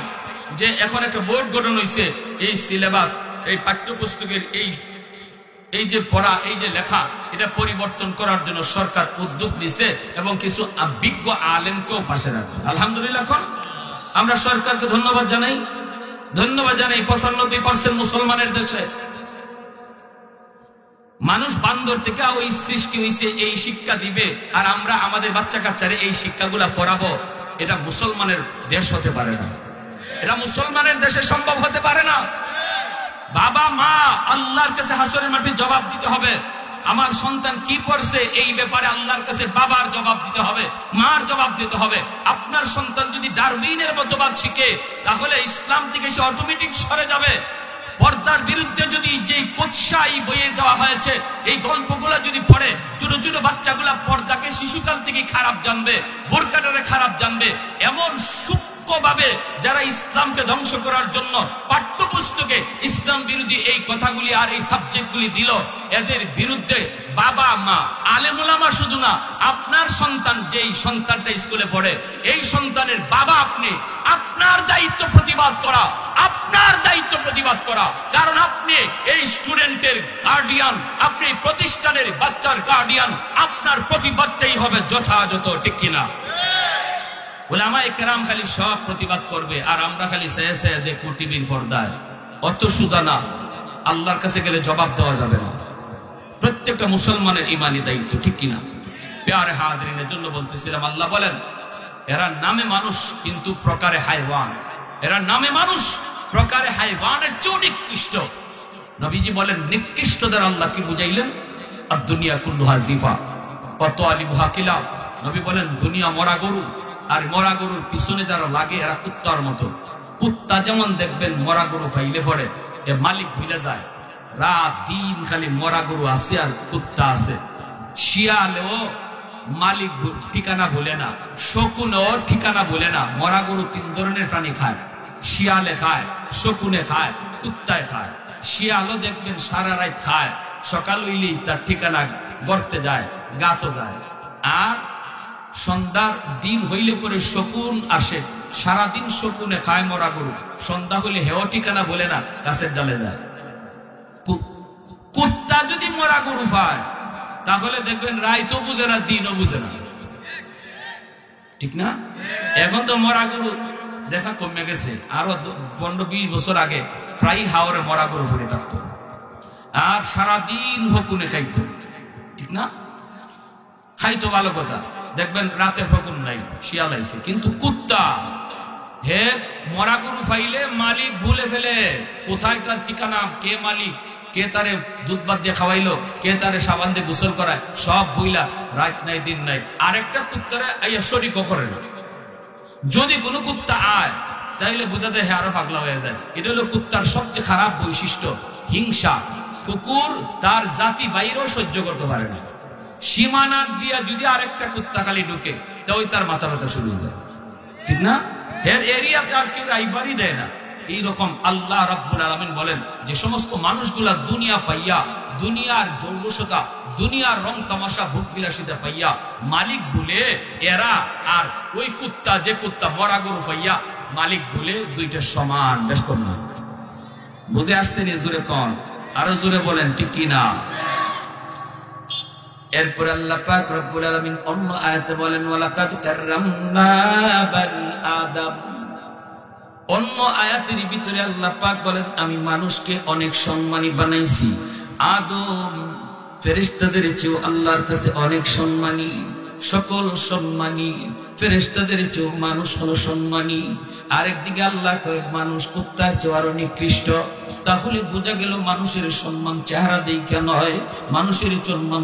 যে এখন একটা বোর্ড গঠন হয়েছে, এই সিলেবাস, এই পাঠ্যপুস্তকের এই যে পড়া, এই যে লেখা, এটা পরিবর্তন করার জন্য সরকার উদ্যোগ নিছে এবং কিছু বিজ্ঞ আলেমকেও পাশে রাখবে। আলহামদুলিল্লাহ এখন আমরা সরকারকে ধন্যবাদ জানাই, ধন্যবাদ জানাই। 95% মুসলমানের দেশে মানুষ বান্দর থেকে ওই সৃষ্টি হইছে, এই শিক্ষা দিবে, আর আমরা আমাদের বাচ্চা কাচ্চারে এই শিক্ষাগুলা পড়াবো। এটা মুসলমানের দেশ হতে পারে না, এটা মুসলমানের দেশে সম্ভব হতে পারে না। বাবা মা আল্লাহর কাছে হাসরের মাঠে জবাব দিতে হবে। আমার সন্তান কি করছে এই ব্যাপারে আল্লাহর কাছে বাবার জবাব দিতে হবে, মার জবাব দিতে হবে। আপনার সন্তান যদি ডারউইনের মতবাদ শিখে তাহলে ইসলাম থেকে সে অটোমেটিক সরে যাবে। পর্দার বিরুদ্ধে যদি যে কুৎসাই বইয়ে দেওয়া হয়েছে, এই গল্পগুলো যদি পড়ে, ছোট ছোট বাচ্চাগুলা পর্দাকে শিশুকাল থেকে খারাপ জানবে, বোরকাটারে খারাপ জানবে। এমন সূক্ষ্মভাবে যারা ইসলামকে ধ্বংস করার জন্য পাঠ্যপুস্তকে ইসলাম বিরোধী এই কথাগুলি আর এই সাবজেক্টগুলি দিল, এদের বিরুদ্ধে বাবা মা আলেম ওলামা শুধু না, আপনার সন্তান যেই সন্তানটা স্কুলে পড়ে, এই সন্তানের বাবা আপনি, আপনার দায়িত্ব প্রতিবাদ করা, আপনার দায়িত্ব প্রতিবাদ করা। কারণ আপনি এই স্টুডেন্টের গার্ডিয়ান, আপনি প্রতিষ্ঠানের বাচ্চার গার্ডিয়ান, আপনার প্রতিবাদটাই হবে যথাযথ, ঠিক কিনা? ওলামায়ে কেরাম খালি সব প্রতিবাদ করবে আর আমরা খালি চেয়ে চেয়ে দেখবো টিভির পর্দায়। অত সোজা না, আল্লাহর কাছে গেলে জবাব দেওয়া যাবে না। প্রত্যেকটা মুসলমানের ইমানি দায়িত্ব, ঠিক কিনা? প্যারে হাজরিনের জন্য বলতেছিলাম, আল্লাহ বলেন এরা নামে মানুষ কিন্তু প্রকারে হাইওয়ান, এরা নামে মানুষ প্রকারে হাইওয়ানের চেয়ে নিকৃষ্ট। নবীজি বলেন নিকৃষ্টদের আল্লাহ কি বুঝাইলেন? আর দুনিয়া কুল্লুহা জিফা কত আলিবুহা কিলা। নবী বলেন দুনিয়া মরা গরু, আর মরা গরুর পিছনে যারা লাগে এরা কুত্তার মতো। কুত্তা যেমন দেখবেন মরা গরু ফাইলে পড়ে, এ মালিক ভুলে যায়, রাত দিন খালি মরা গরু আছে আর কুত্তা আছে। শিয়ালেও মালিক ঠিকানা বলে না, শকুনেও ঠিকানা বলে না। মরা গরু 3 ধরনের প্রাণী খায়, শিয়ালে খায়, শকুনে খায়, কুত্তায় খায়। শিয়ালও দেখবেন সারা রাত খায়, সকাল হইলেই তার ঠিকানা গর্তে যায়, গাতো যায়। আর সন্ধ্যার দিন হইলে পরে শকুন আসে, সারাদিন শকুনে খায় মরা গরু, সন্ধ্যা হইলে হেও ঠিকানা বলে না, গাছের ডালে যায়। কুত্তা যদি মরা গরু পায় তাহলে দেখবেন রাইতও বুঝে না, দিনও বুঝে না, ঠিক না? এখন তো মরা গরু দেখা কমে গেছে। আরো 15-20 বছর আগে প্রায় হাওরে মরা গরু ফুটে থাকতো আর সারাদিন হকুনে খাইতো, ঠিক না? খাইতো ভালো কথা, দেখবেন রাতে হকুন নাই, শিয়াল আইছে। কিন্তু কুত্তা হে মরা গরু ফাইলে মালিক ভুলে ফেলে, কোথায় তার ঠিকানা, কে মালিক, কে তারে দুধ ভাত দিয়ে খাওয়াইলো, কে তারে সাবান দিয়ে গোসল করায়, সব বইলা রাত নাই দিন নাই। আরেকটা কুত্তারে আইয়া শরীক করে না। যদি কোনো কুত্তা আয় তাইলে বোঝা যায় হ্যাঁ আরো পাগলা হয়ে যায়। এটা হলো কুত্তার সবচেয়ে খারাপ বৈশিষ্ট্য, হিংসা। কুকুর তার জাতি বাইরেও সহ্য করতে পারে না। সীমানা দিয়া যদি আরেকটা কুত্তা খালি ঢুকে তাই তার মাথা ব্যথা শুরু হয়ে যায়, ঠিক না? এর এরিয়াতে আর কেউ আইবারই দেয় না। এইরকম আল্লাহ রাব্বুল আলামিন বলেন যে সমস্ত মানুষগুলা দুনিয়া পাইয়া, দুনিয়ার জৌলসতা, দুনিয়ার রং তামাশা, ভোগ বিলাসিতা পাইয়া মালিক বলে এরা, আর ওই কুত্তা, যে কুত্তা মরা গরু পাইয়া মালিক বলে, দুইটা সমান। বেশ কম না? বুঝে আসছেন? জোরে কন, আরো জোরে বলেন, ঠিক কিনা? এরপর আল্লাহ পাক রব্বুল আলামিন অন্য আয়াতে বলেন ওয়ালাকাদ কাররামনা বানি আদম। অন্য আয়াতের ভিতরে আল্লাহ পাক বলেন আমি মানুষকে অনেক সম্মানী বানাইছি। আদম ফেরেশতাদের চেয়েও আল্লাহর কাছে অনেক সম্মানী, সকল সম্মানী। ফেরেশতাদের চেয়েও মানুষ হলো সম্মানী। আরেকদিকে আল্লাহ কয় মানুষ কুত্তার চেয়েও আরো নিকৃষ্ট। তাহলে বোঝা গেল মানুষের সম্মান চেহারা দেখা নয়, মানুষের সম্মান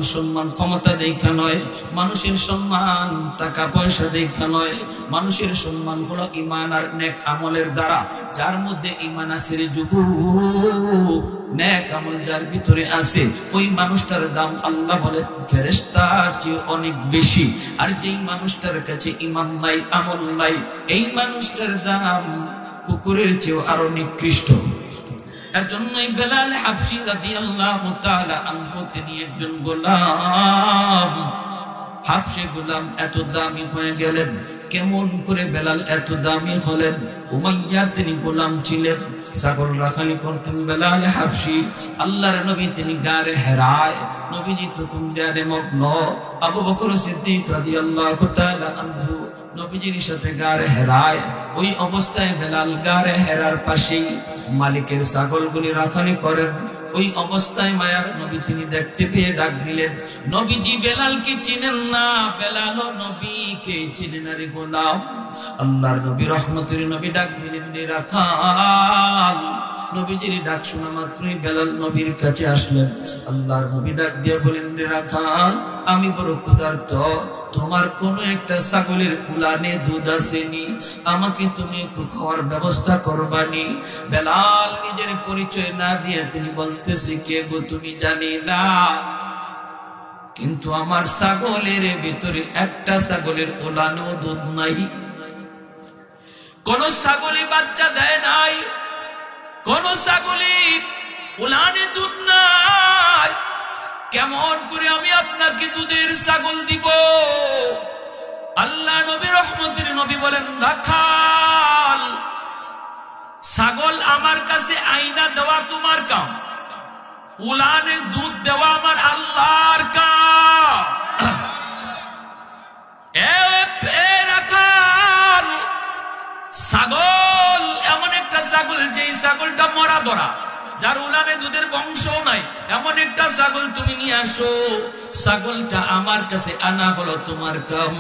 ক্ষমতা দেখা নয়, মানুষের সম্মান টাকা পয়সা দেখা নয়, মানুষের সম্মান হলো ঈমান আর নেক আমলের দ্বারা। যার মধ্যে ঈমান আছে রে যুবক, নেক আমল যার ভিতরে আছে, ওই মানুষটার দাম আল্লাহ বলে ফেরেশতার চেয়ে অনেক বেশি। আর যেই মানুষটার কাছে ঈমান নাই, আমল নাই, এই মানুষটার দাম কুকুরের চেয়েও আরো নিকৃষ্ট। এজন্যই বেলাল হাবশী রাদিয়াল্লাহু তাআলা আনহু তিনি একজন গোলাম। হাবশী গোলাম এত দামি হয়ে গেলেন কেমন করে? বেলাল এত দামি হলেন, উমাইয়ার তিনি গোলাম ছিলেন, ছাগল রাখালি করতেন বেলাল হাবশী। আল্লাহর নবী তিনি গারে হেরায়, নবীজি তখন ধ্যানে মগ্ন। আবু বকর সিদ্দিক রাদিয়াল্লাহু তাআলা আনহু নবীজির সাথে গারে হেরায়। ওই অবস্থায় বেলাল গারে হেরার পাশেই মালিকের ছাগলগুলি রাখালি করেন। ওই অবস্থায় মায়ার নবী তিনি দেখতে পেয়ে ডাক দিলেন, নবীজি বেলালকে চিনেন না? বেলাল নবীকে চিনেন না রে গোলাম। আল্লাহর নবী রহমতের নবী ডাক দিলেন, রে রাখাল। নবীজির ডাক শোনা মাত্রই বেলাল নবীর কাছে আসলেন। আল্লাহর নবী ডাক দিয়ে বলেন, রে রাখাল, আমি বড় ক্ষুধার্ত, তোমার কোন একটা ছাগলের উলানে দুধ আসেনি, আমাকে তুমি একটু খাওয়ার ব্যবস্থা করবানি? বেলাল নিজের পরিচয় না দিয়ে তিনি বলতেছে, কে গো তুমি? জানি না, কিন্তু আমার ছাগলের ভিতরে একটা ছাগলের উলানেও দুধ নাই, কোন ছাগলে বাচ্চা দেয় নাই, কোন ছাগলে উলানে দুধ নাই। কেমন করে আমি আপনাকে দুধের ছাগল দিব? আল্লাহ নবী রহমতের নবী বলেন, রাখাল, ছাগল আমার কাছে আইনা দেওয়া তোমার কাম, উলানে দুধ দেওয়া আমার আল্লাহর কাম। রাখাল, ছাগল এমন একটা ছাগল যেই ছাগলটা মরা ধরা, যার উলানে দুধের বংশ নাই, এমন একটা ছাগল তুমি নিয়ে আসো। ছাগলটা আমার কাছে আনা হলো তোমার কাম,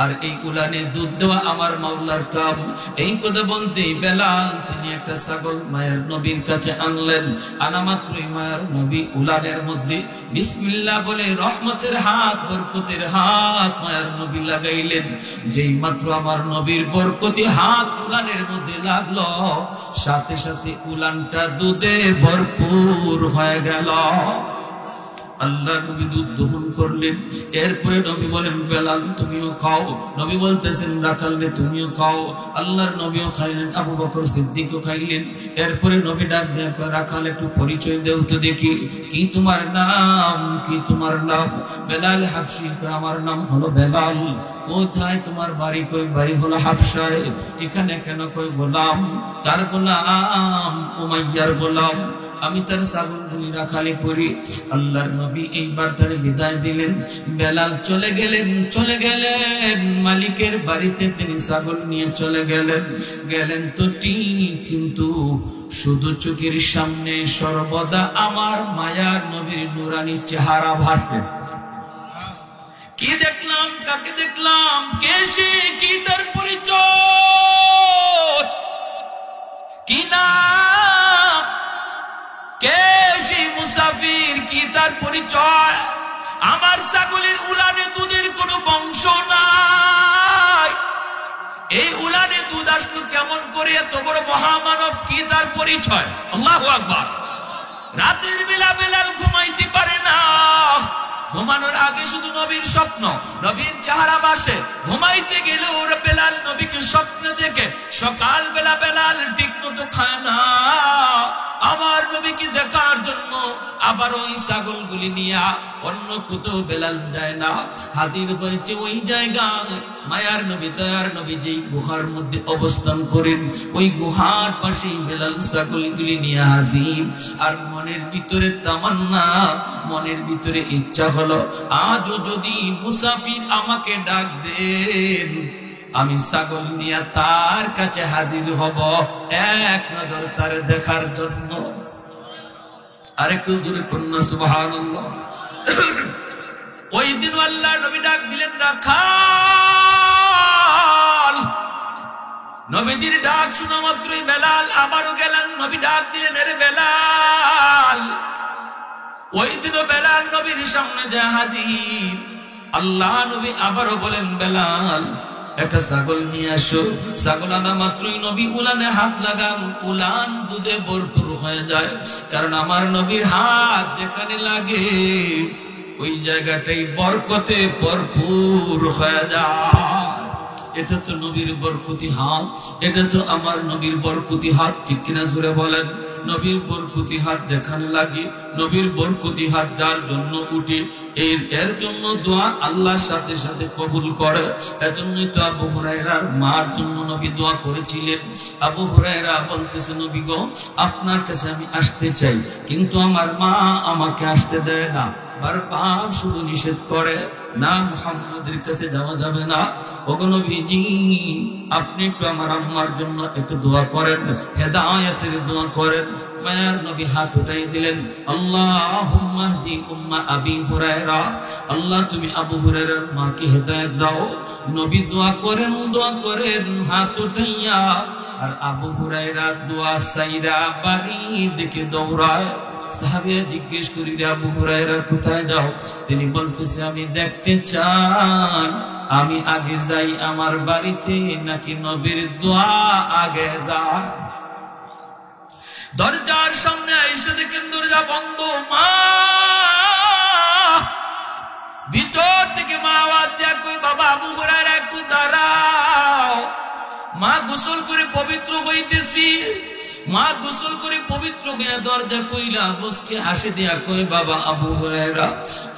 আর এই উলানে দুধ দেওয়া আমার মাওলার কাম। এই কথা বলতেই বেলাল তিনি একটা ছাগল মায়ের নবীর কাছে আনলেন। আনা মাত্রই মায়ের নবী উলানের মধ্যে বিসমিল্লাহ বলে রহমতের হাত, বরকতের হাত মায়ের নবী লাগাইলেন। যেই মাত্র আমার নবীর বরকতি হাত উলানের মধ্যে লাগলো, সাথে সাথে উলানটা দুধে ভরপুর হয়ে গেল। আল্লাহ নবী দুধ দহন করলেন। এরপরে নবী বলেন, বেলাল তুমিও খাও। নবী বলতেছেন, রাখাল রে তুমিও খাও। আল্লাহর নবীও খাইলেন, আবু বকর সিদ্দিকও খাইলেন। এরপরে নবী ডাক দিয়ে কয়, রাখাল একটু পরিচয় দেও তো দেখি, কি তোমার নাম? কি তোমার নাম? বেলাল হাবশী কয়, আমার নাম হলো বেলাল। কোথায় তোমার বাড়ি? কই বাড়ি হলো হাবশায়। এখানে কেন? কই গোলাম। তার গোলাম, উমাইয়ার গোলাম, আমি তার ছাগলগুলি রাখালি করি। আল্লাহর নবী এইবার তার বিদায় দিলেন। বেলাল চলে গেলেন মালিকের বাড়িতে, তিনি ছাগল নিয়ে চলে গেলেন তো ঠিক, কিন্তু শুধু চোখের সামনে সর্বদা আমার মায়ার নবীর নুরানি চেহারা ভাটে। কি দেখলাম? কাকে দেখলাম? কে সে? কি তার পরিচয়? কি নাম? কে সেই মুসাফির? কি তার পরিচয়? আমার ছাগলের উলানে দুধের কোনো বংশ নাই, এই উলানে দুধ আসলো কেমন করে? এত বড় মহামানব, কি তার পরিচয়? আল্লাহু আকবার। রাতের বেলা বেলাল ঘুমাইতে পারে না। ঘুমানোর আগে শুধু নবীর স্বপ্ন, নবীর চেহারা ভাসে। ঘুমাইতে গেলে ওরা বেলাল নবীকে স্বপ্ন দেখে। সকাল বেলা বেলাল ঠিক মতো খায় না, আমার নবীকে দেখার জন্য আবার ওই ছাগলগুলি নিয়ে অন্য কোথাও বেলাল যায় না। হাজির হয়েছে ওই জায়গায় মায়ার নবী, দয়ার নবী যেই গুহার মধ্যে অবস্থান করেন, ওই গুহার পাশেই বেলাল ছাগলগুলি নিয়ে হাজির। আর মনের ভিতরে তামান্না, মনের ভিতরে ইচ্ছা হলো, আজও যদি মুসাফির আমাকে ডাক দেন, আমি ছাগল নিয়ে তার কাছে হাজির হব, এক নজর তার দেখার জন্য। আরেকটু জোরে কন্যা সুবহানাল্লাহ। ওই দিন আল্লাহ নবী ডাক দিলেন রাখাল। নবীজির ডাক শোনা মাত্রই বেলাল আবারও গেলেন, নবী ডাক দিলেন এর বেলাল। ওই দিনও বেলাল নবীর সামনে যায় হাজির। আল্লাহ নবী আবারও বলেন বেলাল একটা ছাগল নিয়ে আসো। ছাগল আনা মাত্রই নবী উলানে হাত লাগান, উলান দুধে ভরপুর হয়ে যায়। কারণ আমার নবীর হাত যেখানে লাগে ওই জায়গাটাই বরকতে ভরপুর হয়ে যায়। এটা তো নবীর বরকতি হাত, এটা তো আমার নবীর বরকতি হাত, ঠিক কিনা জোরে বলেন। নবীর বরকতি হাত যেখানে লাগে, নবীর বরকতি হাত যার জন্য উঠে এর জন্য দোয়া আল্লাহর সাথে সাথে কবুল করে। এজন্যই তো আবু হুরায়রার মার জন্য নবী দোয়া করেছিলেন। আবু হুরায়রা বলতেছে নবী গো আপনার কাছে আমি আসতে চাই, কিন্তু আমার মা আমাকে আসতে দেয় না, বারবার শুধু নিষেধ করে, না মুহাম্মদের কাছে যাওয়া যাবে না। ওগো নবীজি আপনি একটু আমার আম্মার জন্য একটু দোয়া করেন, হেদায়েতের দোয়া করেন। মায়ার নবী হাত উঠাই দিলেন, আল্লাহুম্মা হদি উম্মা আবি হুরায়রা, আল্লাহ তুমি আবু হুরায়রার মাকে হেদায়েত দাও। নবী দোয়া করেন হাত উঠাইয়া, আর আবু হুরায়রা দোয়া সাইরা বাড়ির দিকে দৌড়ায়। সাহাবীরা জিজ্ঞেস করি আবু হুরায়রা কোথায় যাও? তিনি বলতেছে আমি দেখতে চাই আমি আগে যাই আমার বাড়িতে নাকি নবীর দোয়া আগে যায়। দরজার সামনে এসে দেখেন দরজা বন্ধ। মা ভিতর থেকে মা আওয়াজ দেয়া কই বাবা আবু হুরায়রা একটু দাঁড়াও। মা গোসল করে পবিত্র হইতেছি, মা গোসল করে পবিত্র হয়ে দরজা কইলা বসকে হাসি দিয়া কই বাবা আবু হুরায়রা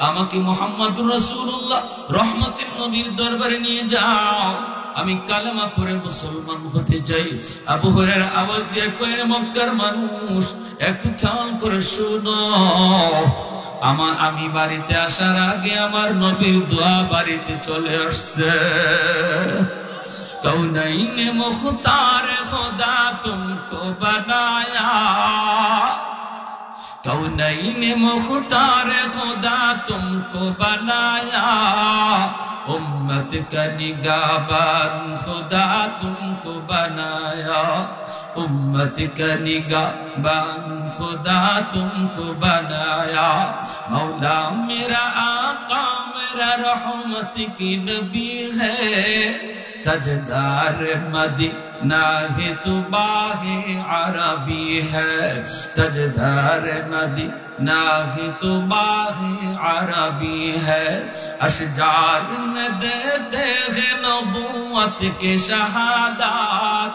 আমাকে মুহাম্মদুর রাসূলুল্লাহ রহমতের নবীর দরবারে নিয়ে যাও, আমি কালেমা পড়ে মুসলমান হতে চাই। আবু হুরায়রা আওয়াজ দিয়ে কই মক্কার মানুষ একটু খেয়াল করে শুনো, আমি বাড়িতে আসার আগে আমার নবীর দোয়া বাড়িতে চলে আসছে। कौनैन मुख्तार खुदा तुमको बनाया, कौनैन मुख्तार खुदा तुमको बनाया, उम्मत का निगाहबान खुदा तुमको बनाया, उम्मत का निगाहबान खुदा तुमको बनाया। मौला मेरा आका मेरा रहमत की नबी है, तजदार मदीना है तो बाहे अरबी है, तजदार मदीना है तो बाहे अरबी है। अशजार में देते हैं नबूवत के शहादत,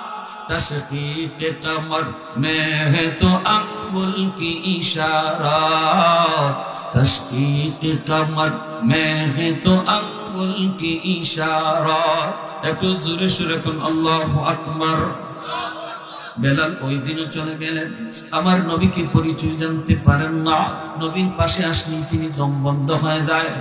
तशकीक कमर में है तो अंगुल की इशारात, तशकीक कमर में है तो अंगुल की इशारात। একটু জোরে সুরে কোন আল্লাহু আকবার। বেলাল ওই দিনও চলে গেলেন, আমার নবীকে পরিচয় জানতে পারেন না। নবীর পাশে আসলেই তিনি দম বন্ধ হয়ে যায়,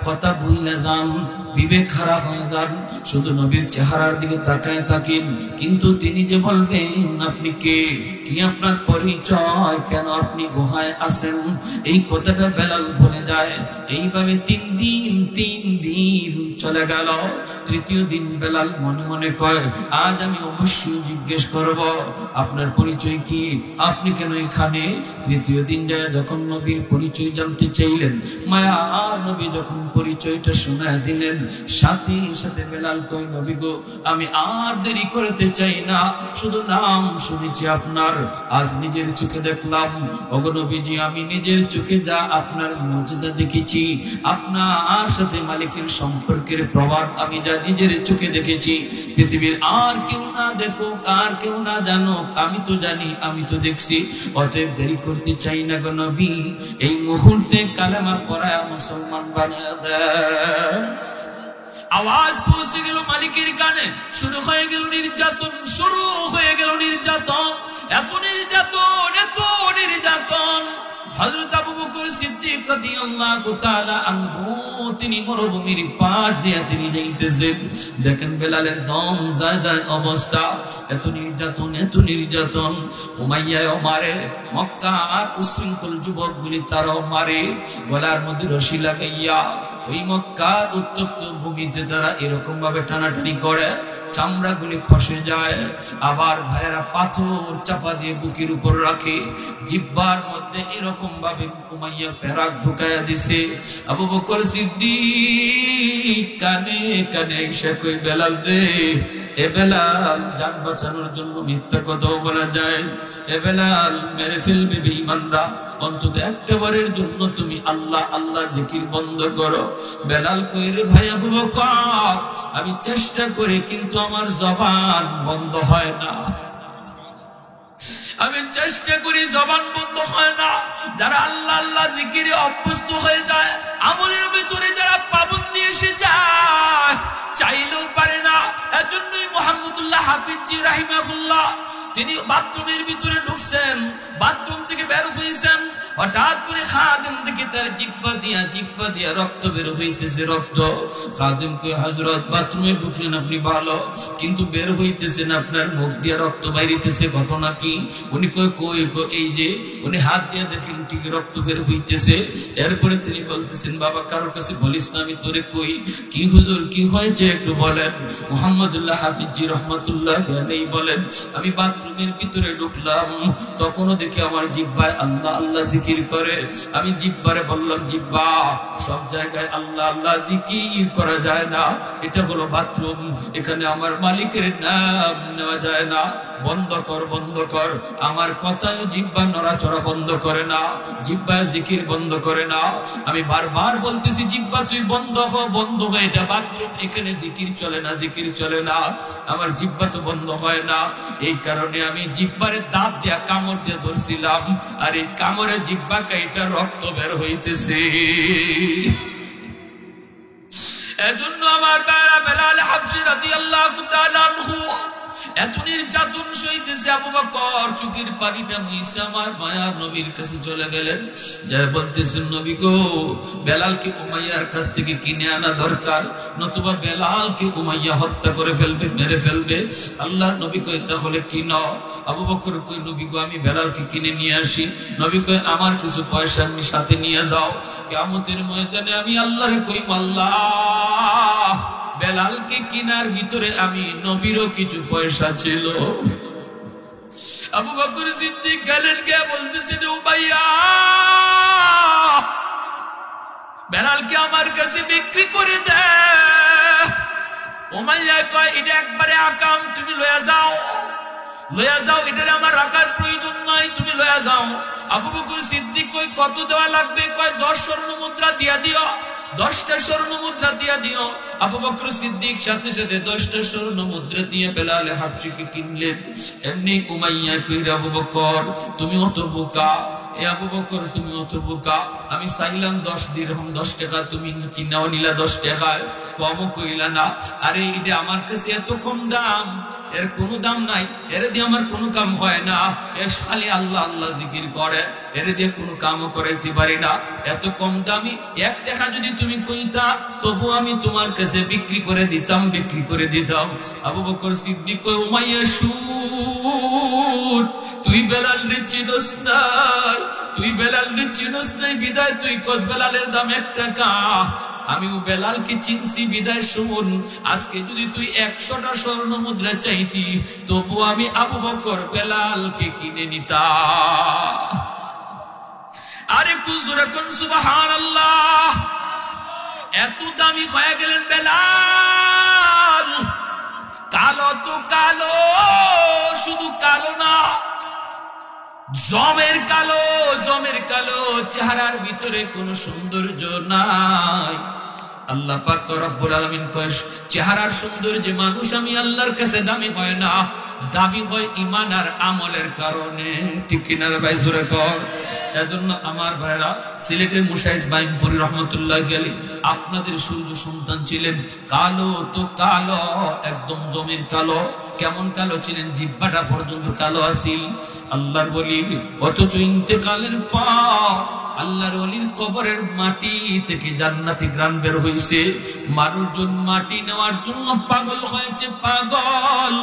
কথা ভুলে যান, বিবেক খারাপ হয়ে যান, শুধু নবীর চেহারার দিকে তাকায় থাকেন। কিন্তু তিনি যে বলবেন আপনি কে, কি আপনার পরিচয়, কেন আপনি গুহায় আছেন, এই কথাটা বেলাল বলে যায়। এইভাবে তিন দিন চলে গেল। তৃতীয় দিন বেলাল মনে মনে কয় আজ আমি অবশ্যই জিজ্ঞেস করব আপনার পরিচয় কি, আপনি কেন এখানে। তৃতীয় দিন যায় যখন নবীর পরিচয় জানতে চাইলেন, মায়ার নবী যখন পরিচয়টা শোনায় দিলেন, সাথে সাথে বেলাল কই নবী গো আমি আর দেরি করতে চাই না, শুধু নাম শুনেছি আপনার, আজ নিজের চোখে দেখলাম। ওগো নবীজি আমি নিজের চোখে যা আপনার মুজিজা দেখেছি, আপনার সাথে মালিকের সম্পর্কের প্রভাব আমি যা নিজের চোখে দেখেছি, পৃথিবীর আর কেউ না দেখুক আর কেউ না জানুক, আমি তো জানি আমি তো দেখছি। অতএব দেরি করতে চাই না গো নবী, এই মুহূর্তে কালেমা পড়ায় মুসলমান বানিয়ে দেন। আওয়াজ পৌঁছে গেল মালিকের কানে, শুরু হয়ে গেল নির্যাতন, শুরু হয়ে গেল নির্যাতন, এত নির্যাতন, এত নির্যাতন। হযরত আবু বকর সিদ্দিক সিদ্দিক রাদিয়াল্লাহু তাআলা আনহু তিনি মরুভূমির পাশ দিয়ে তিনি যাইতেছেন। দেখেন বেলালের দম যায় যায় অবস্থা, এত নির্যাতন। উমাইয়াও মারে, মক্কার উশৃঙ্খল যুবকগুলি তারাও মারে, গলার মধ্যে রশি লাগাইয়া ওই মক্কার উত্তপ্ত ভূমিতে তারা এরকম ভাবে টানাটানি করে, চামড়াগুলি খসে যায়। আবার ভাইয়েরা পাথর চাপা দিয়ে বুকের উপর রাখে, জিহ্বার মধ্যে এরকম ভাবে উমাইয়া পেরাক ঢুকাইয়া দিছে। আবু বকর সিদ্দিক কানে কানে এসে কই, বেলাল রে, এ বেলাল, জান বাঁচানোর জন্য মিথ্যা কথাও বলা যায়, এ বেলাল মেরে ফেলবে বেঈমানরা, অন্তত একটা বারের জন্য তুমি আল্লাহ আল্লাহ জিকির বন্ধ করো। বেলাল কই, রে ভাই আবু বকর, আমি চেষ্টা করি কিন্তু আমার জবান বন্ধ হয় না, আমি চেষ্টা করি জবান বন্ধ হয় না। যারা আল্লাহ আল্লাহ জিকিরে অভ্যস্ত হয়ে যায়, আমলের ভিতরে যারা পাবন্দি এসে যায়, চাইলেও পারে না। এজন্যই মুহাম্মদুল্লাহ হাফিজি রাহিমাহুল্লাহ তিনি বাথরুমের ভিতরে ঢুকছেন, বাথরুম থেকে বের হয়েছেন, হঠাৎ করে খাদিম থেকে তার জিহ্বা দিয়া রক্ত বের হইতেছে, রক্ত। খাদিম কই, হযরত বাথরুমে ঢুকলেন আপনি ভালো, কিন্তু বের হইতেছেন আপনার মুখ দিয়ে রক্ত বাইরিতেছে, ঘটনা কি? উনি কই এই যে উনি হাত দিয়ে দেখেন ঠিক রক্ত বের হইতেছে। এরপরে তিনি বলতেছেন, বাবা কারোর কাছে বলিস না, আমি তোরে কই। কি হুজুর কি হয়েছে একটু বলেন। মুহাম্মদুল্লাহ হাফিজি রাহমাতুল্লাহি আলাইহি বলেন, আমি বাথরুমের ভিতরে ঢুকলাম, তখনও দেখি আমার জিহ্বায় আল্লাহ আল্লাহ জিকির করে। আমি জিহ্বারে বললাম, জিহ্বা, সব জায়গায় আল্লাহ আল্লাহ জিকির করা যায় না, এটা হলো বাথরুম, এখানে আমার মালিকের নাম নেওয়া যায় না, বন্ধ কর। আমার কথায় জিহ্বা নড়াচড়া বন্ধ করে না, জিহ্বা জিকির বন্ধ করে না। আমি বারবার বলতেছি, জিহ্বা তুই বন্ধ হয়ে যা, বাথরুম, এখানে জিকির চলে না। আমার জিহ্বা তো বন্ধ হয় না, এই কারণে আমি জিহ্বারে দাঁত দিয়া কামড় দিয়ে ধরছিলাম, আর এই কামড়ে জিহ্বা কাইটা রক্ত বের হইতেছে। এজন্য আমার বেলাল হাবশী রাদিয়াল্লাহু তাআলা আনহু এত নির্যাতন সইতেছে। আবু বকর চোখের পানিটা মুইছে আমার মায়ার নবীর কাছে চলে গেলেন, যা বলতেছেন, নবী গো, বেলালকে উমাইয়ার কাছ থেকে কিনে আনা দরকার, নতুবা বেলালকে উমাইয়া হত্যা করে ফেলবে, মেরে ফেলবে। আল্লাহর নবী কই, তাহলে কিনো। আবু বকর কই, নবী গো, আমি বেলালকে কিনে নিয়ে আসি। নবী কই, আমার কিছু পয়সা আমি সাথে নিয়ে যাও, কিয়ামতের ময়দানে আমি আল্লাহরে কই, আল্লাহ, বেলালকে কিনার ভিতরে আমি নবীরও কিছু পয়সা ছিল। আবু বকর সিদ্দিক গেলেন, কে বলতেছেন, উমাইয়া বেলালকে আমার কাছে বিক্রি করে দে। উমাইয়া কয়, এটা একবারে আকাম, তুমি লয়া যাও, এটা আমার রাখার প্রয়োজন নাই, তুমি লয়া যাও। আবু বকর সিদ্দিক কই, কত দেওয়া লাগবে? কয়, 10 স্বর্ণ মুদ্রা দিয়া দিও, 10টা স্বর্ণ মুদ্রা দিয়া দিও। আবু বকর সিদ্দিক সাথে সাথে 10টা স্বর্ণ মুদ্রা দিয়ে বেলাল হাবশীকে কিনলেন। এমনি উমাইয়া কইরা, আবু বকর তুমি অত বোকা, এ আবু বকর তুমি অত বোকা, আমি চাইলাম 10 দিরহাম, 10 টাকা, তুমি কিনাও নিলা 10 টাকায়, কমও কইলা না। আরে এটা আমার কাছে এত কম দাম, এর কোনো দাম নাই, এর দিয়ে আমার কোনো কাম হয় না, এ খালি আল্লাহ আল্লাহ জিকির করে, এর দিয়ে কোনো কামও করাইতে পারি না, এত কম দামি 1 টাকা যদি তুমি কইতা, তবু আমি তোমার কাছে বিক্রি করে দিতাম। আবু বকর সিদ্দিক কই, উমাইয়া শুন, তুই বেলালরে চিনস নাই, বিদায় তুই কস বেলালের দাম 1 টাকা, আমিও বেলালকে চিনছি বিদায় শুন, আজকে যদি তুই 100টা স্বর্ণ মুদ্রা চাইতি, তবু আমি আবু বকর বেলালকে কিনে নিতাম। আরে কুজুরে কোন সুবহানাল্লাহ, এত দামি হয়ে গেলেন বেলাল। কালো তো কালো, শুধু কালো না, জমের কালো, চেহারার ভিতরে কোনো সৌন্দর্য নাই। আল্লাহ পাক রব্বুল আলামিন কয়, চেহারার সৌন্দর্যে মানুষ আমি আল্লাহর কাছে দামি হয় না, দাবি হয় ঈমান আর আমলের কারণে। ঠিক কিনা ভাই, জোরে কর। এজন্য আমার ভাইরা, সিলেটের মুশাহিদ বাইনপুরি রহমাতুল্লাহি আলাইহি আপনাদের সূর্য সন্তান ছিলেন, কালো তো কালো, একদম জমির কালো। কেমন কালো ছিলেন? জিহ্বাটা পর্যন্ত কালো আছিল। আল্লাহর বলি, অথচ ইন্তেকালের পর আল্লাহর ওলির কবরের মাটি থেকে জান্নাতি ঘ্রাণ বের হইছে। মানুষজন মাটি নেওয়ার জন্য পাগল হয়েছে, পাগল।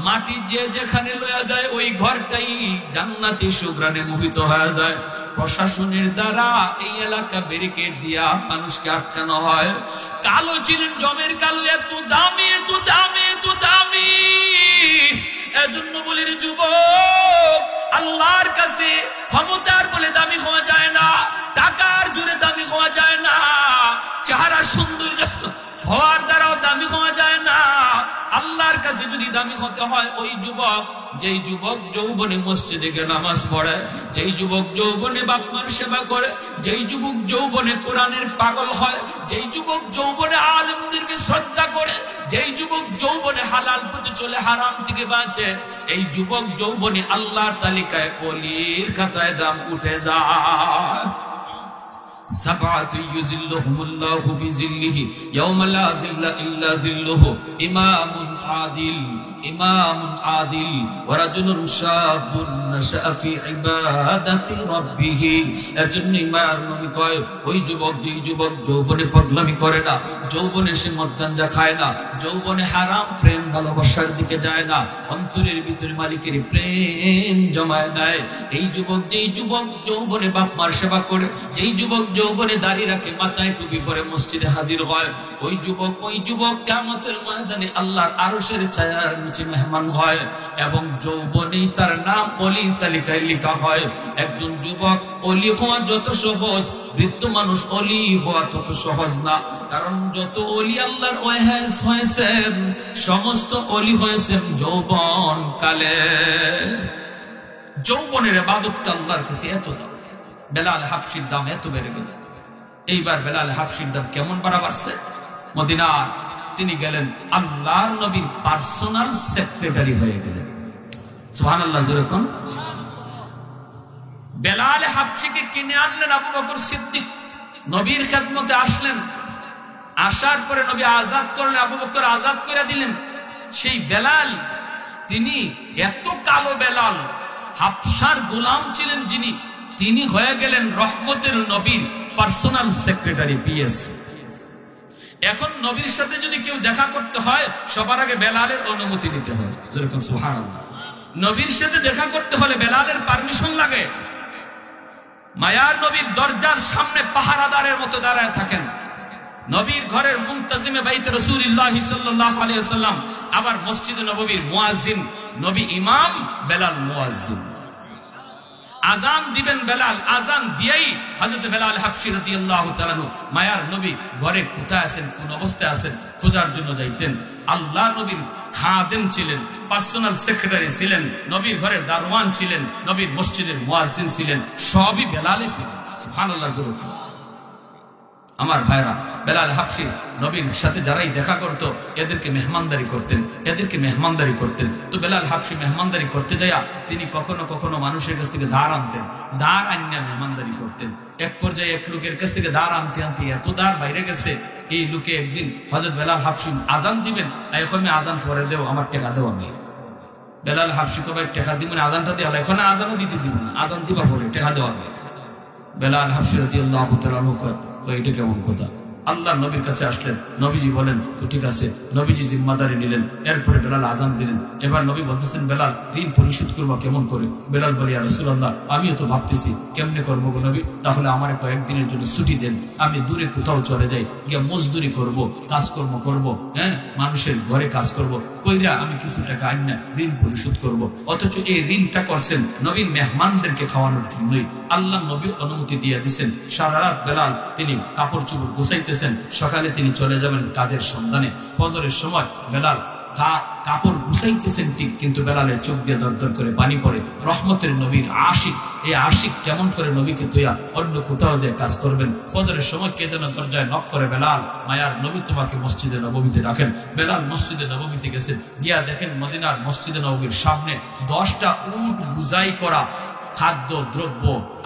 মাটি যে যেখানে লয়া যায় ওই ঘরটাই জান্নাতি সুঘ্রাণে মোহিত হয়ে যায়। প্রশাসনের দ্বারা এই এলাকা ব্যারিকেড দিয়া মানুষকে আটকানো হয়। কালো ছিলেন, জমের কালো, এত দামি, এত দামি, এত দামি। এজন্য বলি রে যুবক, আল্লাহর কাছে ক্ষমতার বলে দামি হওয়া যায় না, টাকার জোরে দামি হওয়া যায় না, চেহারা সৌন্দর্য হওয়ার দ্বারাও দামি হওয়া যায় না। আল্লাহর কাছে যদি দামি হতে হয়, ওই যুবক, যেই যুবক যৌবনে মসজিদে গিয়ে নামাজ পড়ে, যেই যুবক যৌবনে বাপ মার সেবা করে, যেই যুবক যৌবনে কোরআনের পাগল হয়, যেই যুবক যৌবনে আলেমদেরকে শ্রদ্ধা করে, যেই যুবক যৌবনে হালাল পথে চলে হারাম থেকে বাঁচে, এই যুবক যৌবনে আল্লাহর তালিকায় ওলির খাতায় নাম উঠে যায়। سبعة يذلهم الله في ظله يوم لا ظل إلا ظله إمام عادل إمام عادل ورجل شاب نشأ في عبادة ربه এজন্য ইমাম নবী কয়, ওই যুবক, যেই যুবক যৌবনে পাগলামি করে না, যৌবনে সে মদ গাঁজা খায় না, যৌবনে হারাম প্রেম ভালোবাসার দিকে যায় না, অন্তরের ভিতরে মালিকের প্রেম জমায় নাই, এই যুবক, যেই যুবক যৌবনে বাপ মার সেবা করে, যেই যুবক যৌবনে দাঁড়িয়ে রাখে, মাথায় টুপি পরে মসজিদে হাজির হয়, ওই যুবক কিয়ামতের ময়দানে আল্লাহর আরশের ছায়ার নিচে মেহমান হয়, এবং যৌবনেই তার নাম ওলির তালিকায় লেখা হয়। একজন যুবক ওলি হওয়া যত সহজ, বৃদ্ধ মানুষ ওলি হওয়া তত সহজ না। কারণ যত ওলি আল্লাহর ওয়াহেস হয়েছেন, সমস্ত ওলি হয়েছেন যৌবন কালে। যৌবনের ইবাদতটা আল্লাহর কাছে এত দাম। বেলাল হাবশির দাম এত বেড়ে গেল। এইবার বেলাল হাবশির দাম কেমন বাড়ছে? মদিনার তিনি গেলেন, আল্লাহর নবীর পার্সোনাল সেক্রেটারি হয়ে গেলেন। সুবহানাল্লাহ। যেরকম বেলাল হাবশিকে কিনে আনলেন আবু বকর সিদ্দিক, নবীর খেদমতে আসলেন। আসার পরে নবী আজাদ করলেন, আবু বকর আজাদ করে দিলেন। সেই বেলাল, তিনি এত কালো বেলাল, হাবশার গোলাম ছিলেন যিনি, তিনি হয়ে গেলেন রহমতের নবীর পার্সোনাল সেক্রেটারি, পিএস। এখন নবীর সাথে যদি কেউ দেখা করতে হয়, সবার আগে বেলালের অনুমতি নিতে হয়। যেরকম সুবহানাল্লাহ। নবীর সাথে দেখা করতে হলে বেলালের পারমিশন লাগে। মায়ার নবীর দরজার সামনে পাহারাদারের মতো দাঁড়ায় থাকেন। নবীর ঘরের মুনতাজিমে বাইতে রাসূলুল্লাহ সাল্লাল্লাহু আলাইহি ওয়াসাল্লাম, আবার মসজিদে নববীর মুয়াজ্জিন, নবী ইমাম, বেলাল মুয়াজ্জিন। আজান দিবেন বেলাল, আজান দিয়েই হযরত বেলাল হাবশী রাদিয়াল্লাহু তাআলা মায়ার নবী ঘরে কোথায় আছেন, কোন অবস্থায় আছেন খোঁজার জন্য যাইতেন। আল্লাহ নবীর খাদেম ছিলেন, পার্সোনাল সেক্রেটারি ছিলেন, নবীর ঘরের দারওয়ান ছিলেন, নবীর মসজিদের মুয়াজ্জিন ছিলেন, সবই বেলালই ছিলেন। সুবহানাল্লাহ। আমার ভাইরা, বেলাল হাবশী নবীর সাথে যারাই দেখা করত, এদেরকে মেহমানদারি করতেন, এদেরকে মেহমানদারি করতেন। তো বেলাল হাবশী মেহমানদারি করতে যাইয়া তিনি কখনো কখনো মানুষের কাছ থেকে ধার আনতেন, ধার আনিয়া মেহমানদারি করতেন। এক পর্যায়ে এক লোকের কাছ থেকে ধার আনতে আনতে এত ধার বাইরে গেছে, এই লোকে একদিন হযরত বেলাল হাবশী আজান দিবেন, এখন আজান পরে দেও, আমার টাকা দেওয়া নেই। বেলাল হাবশী কবে টাকা দিবেন, আজানটা দেওয়া, এখন আজানও দিতে দিব না, আজান দিবা পরে টাকা দেওয়া নেই। বেলাল হাবশী রাদিয়াল্লাহু তাআলা এটা কেমন কথা? আল্লাহ নবীর কাছে আসলেন, নবীজি বলেন তো ঠিক আছে, নবীজি জিম্মাদারি নিলেন। এরপরে বেলাল আজান দিলেন। এবার নবী বলতেছেন, বেলাল ঋণ পরিশোধ করবো কেমন করে? বেলাল বলি, ইয়া রাসূলুল্লাহ, আমিও তো ভাবতেছি কেমনে করবো গো নবী, তাহলে আমার কয়েকদিনের জন্য ছুটি দেন, আমি দূরে কোথাও চলে যাই, গিয়ে মজদুরি করব, কাজকর্ম করব, হ্যাঁ, মানুষের ঘরে কাজ করব, কইরা আমি কিছু টাকা আইনা ঋণ পরিশোধ করব। অথচ এই ঋণটা করছেন নবীর মেহমানদেরকে খাওয়ানোর জন্যই। আল্লাহ নবী অনুমতি দিয়ে দিচ্ছেন। সারা রাত বেলাল তিনি কাপড় চোপড় গুছাইতেছেন, সকালে তিনি চলে যাবেন কাজের সন্ধানে। ফজরের সময় বেলাল কাপড় গুছাইতেছেন ঠিক, কিন্তু বেলালের চোখ দিয়ে দরদর করে পানি পড়ে। রহমতের নবীর আশিক, এই আশিক কেমন করে নবীকে তৈয়া অন্য কোথাও যে কাজ করবেন? ফজরের সময় কে যেন দরজায় নক করে, বেলাল, মায়ার নবী তোমাকে মসজিদে নববীতে রাখেন। বেলাল মসজিদে নববীতে গেছেন, গিয়া দেখেন মদিনার মসজিদে নববীর সামনে 10টা উট বুঝাই করা খাদ্য দ্রব্য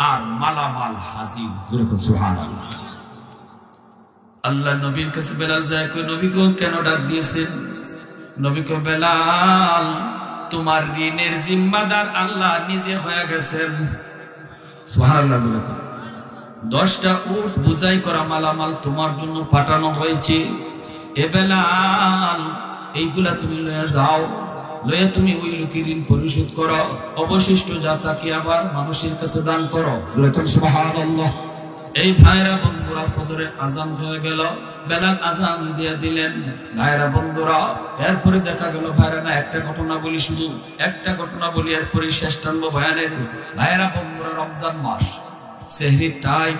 আর মালামাল হাজির। সুবহানাল্লাহ। আল্লাহ নবীর কাছে বেলাল যায়, কই নবী গো কেন ডাক দিয়েছেন? নবী কো, বেলাল তোমার ঋণের জিম্মাদার আল্লাহ নিজে হয়ে গেছেন। সুবহানাল্লাহ। 10টা উট বুঝাই করা মালামাল তোমার জন্য পাঠানো হয়েছে। এ বেলাল, এইগুলা তুমি লয়ে যাও, লয়ে তুমি ওই লোকের ঋণ পরিশোধ করো, অবশিষ্ট যা তাকে আবার মানুষের কাছে দান করো। সুবহানাল্লাহ। এই ভাইরা বন্ধুরা, ফজরে আজান হয়ে গেল, বেলাল আজান দিয়ে দিলেন। ভাইরা বন্ধুরা, এরপরে দেখা গেল, ভাইরা না একটা ঘটনা বলি, শুধু একটা ঘটনা বলি, এরপরে শেষ টানবো বয়ানের। ভাইরা বন্ধুরা, রমজান মাস, সেহরির টাইম,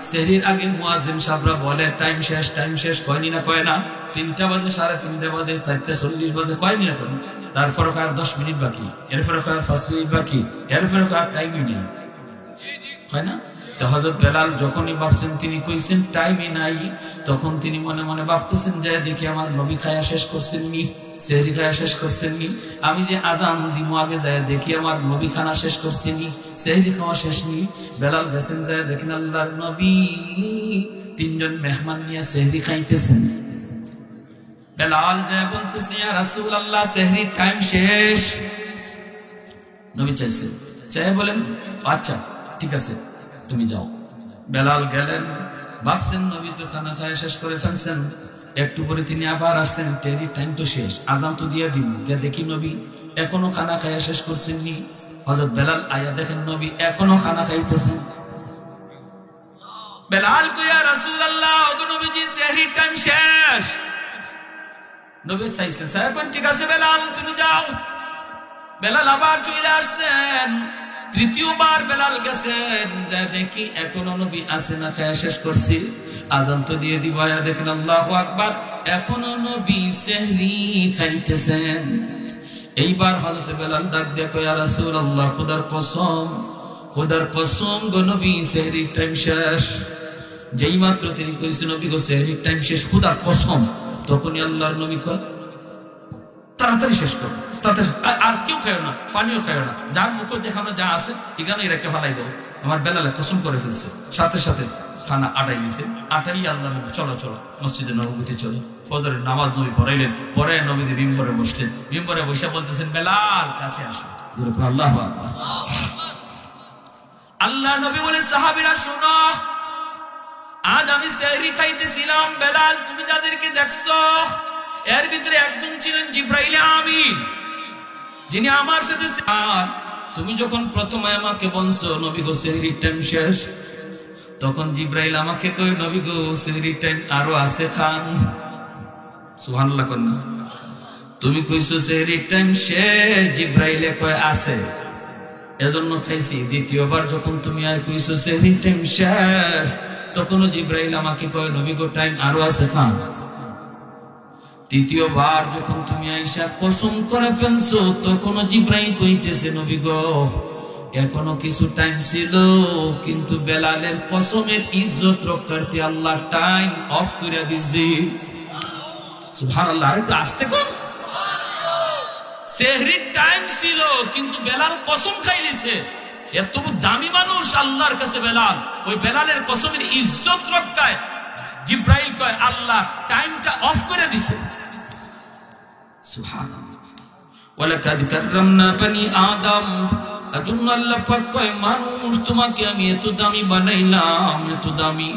সেহরির আগে মুয়াজ্জিন সাহেবরা বলে টাইম শেষ, টাইম শেষ, কয়নি না কয় না? 3টা বাজে, 3:30 বাজে, 4:40 বাজে, কয়নি না কয়? তারপরে কয় 10 মিনিট বাকি, এরপরে কয় 5 মিনিট বাকি, এরপরে কয় টাইমই নেই, হয় না? তো হযরত বেলাল যখনই ভাবছেন, তিনি কইছেন টাইমই নাই, তখন তিনি মনে মনে ভাবতেছেন, যে দেখি আমার নবী খায়া শেষ করছেন নি, সেহরি খায়া শেষ করছেন নি, আমি যে আজান দিব আগে যায় দেখি আমার নবী খানা শেষ করছেন নি, সেহরি খাওয়া শেষ নি। বেলাল গেছেন, যায় দেখেন আল্লাহর নবী 3জন মেহমান নিয়ে সেহরি খাইতেছেন। বেলাল যায় বলতেছে, ইয়া রাসূলুল্লাহ, সেহরির টাইম শেষ। নবী চাইছেন, চাই বলেন আচ্ছা ঠিক আছে তুমি যাও। বেলাল গেলেন, ভাবছেন নবী তো খানা খায় শেষ করে ফেলছেন। একটু পরে তিনি আবার আসছেন, টেরি টাইম তো শেষ, আজান তো দিয়ে দিব, গিয়ে দেখি নবী এখনো খানা খায়া শেষ করছেন নি। হযরত বেলাল আয়া দেখেন নবী এখনো খানা খাইতেছেন। বেলাল কই, ইয়া রাসূলুল্লাহ, ওগো নবীজি সেহরির টাইম শেষ। নবী চাইছেন, এখন ঠিক আছে বেলাল তুমি যাও। বেলাল আবার চলে আসছেন। তৃতীয়বার বেলাল গেছেন, যা দেখি এখনো নবী আসে না, খায়া শেষ করছি, আজান তো দিয়ে দিব, আয়া দেখেন আল্লাহু আকবার, এখনো নবী সেহরি খাইতেছেন। এইবার হযরত বেলাল ডাক দিয়ে কয়, ইয়া রাসূলুল্লাহ, খোদার কসম, খোদার কসম গো নবী সেহরির টাইম শেষ। যেই মাত্র তিনি কইছেন নবী গো সেহরির টাইম শেষ, খোদার কসম, তখনই আল্লাহর নবী কয় তাড়াতাড়ি শেষ করো, তাড়াতাড়ি, আর কেউ খায় না, পানিও খায় না, যার মুখ যেখানে যা আছে এখানে রেখে ফেলাই দাও। আমার বেলালে কসম করে ফেলছে, সাথে সাথে খানা আটাই নিছে, আটাই আল্লাহ নবী চলো চলো মসজিদে নববীতে চলো। ফজরের নামাজ নবী পড়াইলেন, পরে নবীদের মিম্বরে বসলেন, মিম্বরে বসে বলতেছেন, বেলাল কাছে আসো। আল্লাহু আকবার। আল্লাহ নবী বলে, সাহাবীরা শোনো, আজ আমি সেহরি খাইতেছিলাম, বেলাল তুমি যাদেরকে দেখছো এর ভিতরে একজন ছিলেন জিবরাইল আমিন, যিনি আমার সাথে, তুমি যখন প্রথমে আমাকে বলছো নবী গো সেহরির টাইম শেষ, তখন জিবরাইল আমাকে কই, নবী গো সেহরির টাইম আরো আছে, খান। সুবহানাল্লাহ কন্যা, তুমি কইছো সেহরির টাইম শেষ, জিবরাইলে কয় আছে, এজন্য খাইছি। দ্বিতীয়বার যখন তুমি আর কইছো সেহরির টাইম শেষ, তখনও জিবরাইল আমাকে কয়, নবী গো টাইম আরো আছে, খান। তৃতীয়বার যখন তুমি আইসা কসম করে ফেলছো, তখনও জিবরাইল কইতেছে, নবী গো এখনো কিছু টাইম ছিল, কিন্তু বেলালের কসমের ইজ্জত রক্ষার্থে আল্লাহ টাইম অফ করে দিছে। সুবহানাল্লাহ, একটু আস্তে কোন। সেহরির টাইম ছিল, কিন্তু বেলাল কসম খাইলিছে। এত দামি মানুষ আল্লাহর কাছে বেলাল, ওই বেলালের কসমের ইজ্জত রক্ষায় জিবরাইল কয় আল্লাহ টাইমটা অফ করে দিছে। সুবহানাল্লাহ। ওয়ালাকাদ কাররামনা বনি আদম, আজন্য আল্লাহ পাক কয় মানুষ তোমাকে আমি এত দামি বানাইলাম, এত দামি,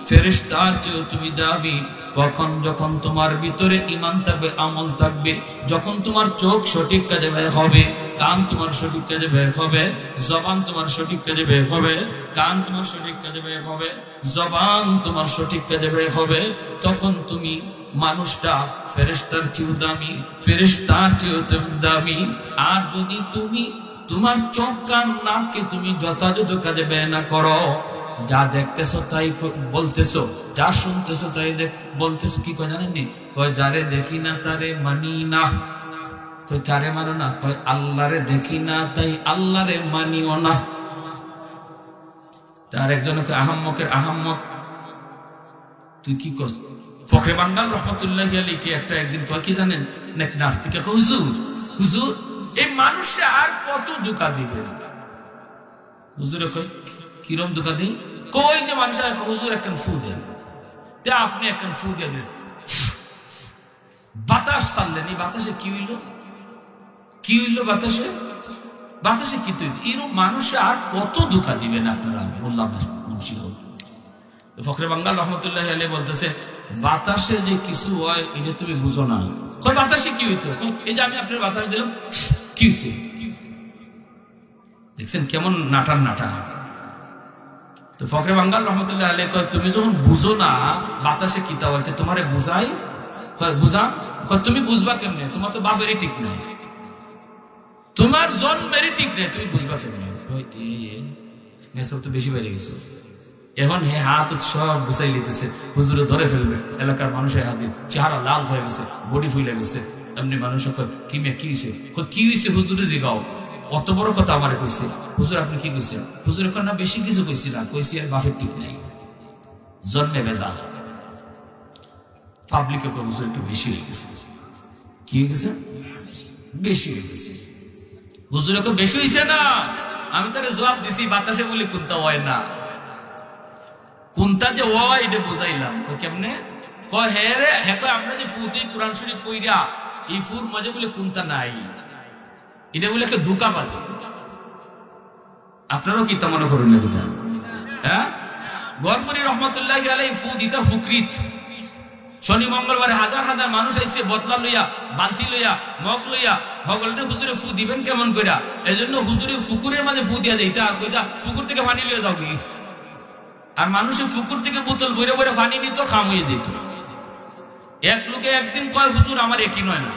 ফেরেশতার চেয়েও তুমি দামি। কখন? যখন তোমার ভিতরে ঈমান থাকবে, আমল থাকবে, যখন তোমার চোখ সঠিক কাজে ব্যয় হবে, কান তোমার সঠিক কাজে ব্যয় হবে, জবান তোমার সঠিক কাজে ব্যয় হবে, কান তোমার সঠিক কাজে ব্যয় হবে, জবান তোমার সঠিক কাজে ব্যয় হবে, তখন তুমি মানুষটা ফেরেশতার চেয়েও দামি, ফেরেশতার চেয়েও দামি। আর যদি তুমি তোমার চোখ কান নাককে তুমি যথাযথ কাজে ব্যয় না করো, যা দেখতেছো তাই বলতেছো, যা শুনতেছো তাই বলতেছো, কি কয় জানেননি? কয় যারে দেখি না তারে মানি না। কই কারে মানো না? কয় আল্লাহরে দেখি না তাই আল্লাহরে মানিও না। তার একজনকে আহাম্মকের আহাম্মক, তুই কি করছ? ফখরে বান্দাল রহমতুল্লাহি আলাইহি একটা একদিন কয় কি জানেন, নাস্তিকা কয় হুজুর, হুজুর এই মানুষে আর কত ধোঁকা দিবে? হুজুরে কয় কিরম ধোঁকা দিই? কই যে মানুষের হুজুর একখান ফু দেন, তে আপনি একখান ফু দিয়ে দেন, বাতাস ছাড়লেন, এই বাতাসে কি হইল? কি হইল বাতাসে? বাতাসে কি তৈরি? এরকম মানুষে আর কত ধোঁকা দিবেন আপনারা? বললাম ফখরে বাঙ্গাল রহমতুল্লাহ আলাইহি বলতেছে বাতাসে যে কিছু হয় এটা তুমি বুঝো না। কই বাতাসে কি হইতো? এই যে আমি আপনার বাতাস দিলাম, কি হইছে? দেখছেন কেমন নাটার নাটা। তো ফখরে বাঙ্গাল রহমতুল্লাহ আলাইহি কয় তুমি যখন বুঝো না বাতাসে কি তা হইতে তোমারে বুঝাই, বুঝা তুমি বুঝবা কেমনে? তোমার তো বাপেরই ঠিক নাই, তোমার জন্মেরই ঠিক নেই, তুমি বুঝবা কেমনে? এসব তো বেশি বেড়ে গেছে। এখন হাত সব গুছাই লিতেছে, হুজুরে ধরে ফেলবে, এলাকার মানুষের হাতে চেহারা লাল হয়ে গেছে, বডি ফুলে গেছে। এমনি মানুষ কি হয়েছে, কি হয়েছে হুজুরে জিগাও, অত বড় কথা আমারে কইছে। হুজুর আপনি কি কইছেন? হুজুর এখন না বেশি কিছু কইছি না, কইছি আর বাপের ঠিক নাই, জন্মে বেজা। পাবলিকে হুজুর একটু বেশি হয়ে গেছে। কি হয়ে গেছে? বেশি হয়ে গেছে। হুজুর এখন বেশি হয়েছে না, আমি তার জবাব দিছি বাতাসে বলি কোনটা হয় না, কোনটা যে হয় এটা বুঝাইলাম। কেমনে? কয় হে রে হ্যাঁ, কয় আমরা যে ফু দিই কোরআন শরীফ পইরা এই ফুর মজা বলে কোনটা নাই, এটা বলে একটা ধোঁকা বাজে। আপনারাও কি তা মনে করুন না কথা? হ্যাঁ, গরপুরি রহমতুল্লাহি আলাইহি ফু দিতা ফুকরিত। শনি মঙ্গলবারে হাজার হাজার মানুষ আইসে বদলা লইয়া, বালতি লইয়া, মগ লইয়া, হগলটা হুজুরে ফু দিবেন কেমন কইরা? এই জন্য হুজুরে ফুকুরের মাঝে ফু দিয়া যাইতা, আর কইতা ফুকুর থেকে পানি লইয়া যাও কি। আর মানুষের পুকুর থেকে বোতল বইরে বইরে পানি নিত, খাম হয়ে দিত। এক লোকে একদিন কয় হুজুর আমার একই নয় না,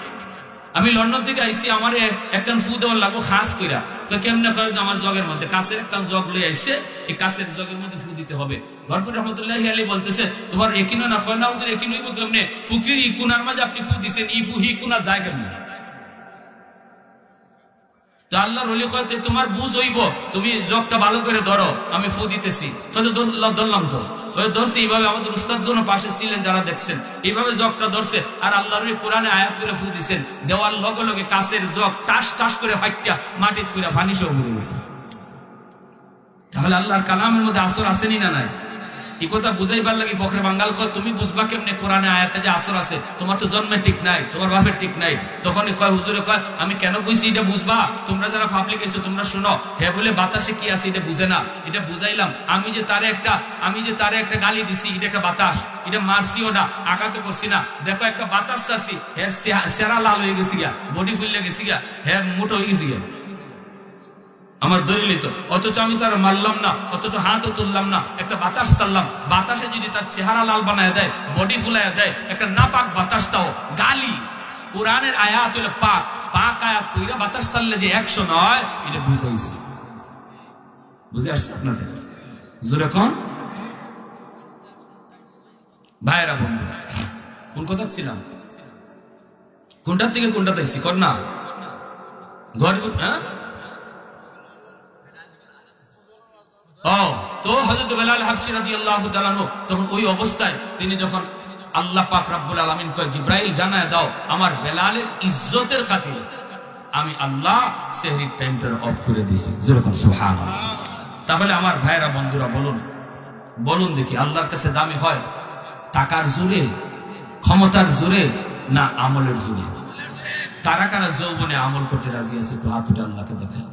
আমি লন্ডন থেকে আইসি, আমার একখান ফু দেওয়ার লাগবো খাস কইরা। কেমনে কয়? আমার জগের মধ্যে কাছের একটা জগ লই আইসে, এই কাছের জগের মধ্যে ফু দিতে হবে। গরপুর রহমতুল্লাহি আলাইহি বলতেছে তোমার একই নয় না? কয় না হুজুর একই নইব কেমনে? ফুকির ই কুনার মাঝে আপনি ফু দিছেন, ই ফু হি কুনার যায় কেমনে? তো আল্লাহর ওলি কয় তোমার বুঝ হইব, তুমি জগটা ভালো করে ধরো, আমি ফু দিতেছি। ধরলাম তো, ধরছি এইভাবে। আমাদের উস্তাদ গুলো পাশে ছিলেন যারা দেখছেন, এইভাবে জগটা ধরছে, আর আল্লাহর কোরআনে আয়াত করে ফু দিছেন। দেওয়ার লগে লগে কাছের জগ টাস টাস করে ফাইটা মাটি ফুরা পানি সহ ঘুরে গেছে। তাহলে আল্লাহর কালামের মধ্যে আসর আসেনি না নাই? এই কথা বুঝাইবার লাগে ফখরে বাঙ্গাল কয় তুমি বুঝবা কেমনে কোরআনে আয়াতে যে আসর আছে? তোমার তো জন্মের ঠিক নাই, তোমার বাপের ঠিক নাই। তখনই কয় হুজুরে কয় আমি কেন কইছি এটা বুঝবা, তোমরা যারা পাবলিক এসো তোমরা শুনো। হে বলে বাতাসে কি আছে এটা বুঝে না, এটা বুঝাইলাম। আমি যে তারে একটা গালি দিছি, এটা একটা বাতাস, এটা মারছিও না, আঘাত করছি না। দেখো একটা বাতাস চাচ্ছি, হ্যাঁ সেরা লাল হয়ে গেছি গিয়া, বডি ফুলে গেছি গিয়া, হ্যাঁ মোটো হয়ে গেছি গিয়া, আমার দলিলিত। অথচ আমি তার মারলাম না, অথচ হাতও তুললাম না, একটা বাতাস চাললাম। বাতাসে যদি তার চেহারা লাল বানায় দেয়, বডি ফুলাইয়া দেয়, একটা নাপাক বাতাস তাও গালি। কোরআনের আয়াত হলো পাক, পাক আয়াত কইরা বাতাস চাললে যে 100 নয়, এটা বুঝাইছি। বুঝে আসছে আপনাদের? জোরে কোন ভাইরা বন্ধুরা, কোন কথা ছিলাম? কোনটার থেকে কোনটা দেখছি কর না ঘর? হ্যাঁ, তো হযরত বেলাল হাবশী রাদিয়াল্লাহু তাআলা তখন ওই অবস্থায় তিনি যখন আল্লাহ পাক রব্বুল আলামিন কয় জিবরাইল জানায় দাও আমার বেলালের ইজ্জতের খাতিরে আমি আল্লাহ সেহরির টাইমটা অফ করে দিয়েছি। যেরকম সুবহানাল্লাহ। তাহলে আমার ভাইরা বন্ধুরা বলুন দেখি, আল্লাহর কাছে দামি হয় টাকার জোরে, ক্ষমতার জোরে, না আমলের জোরে? কারা কারা যৌবনে আমল করতে রাজি আছে? একটু হাত উঠে আল্লাহকে দেখায়।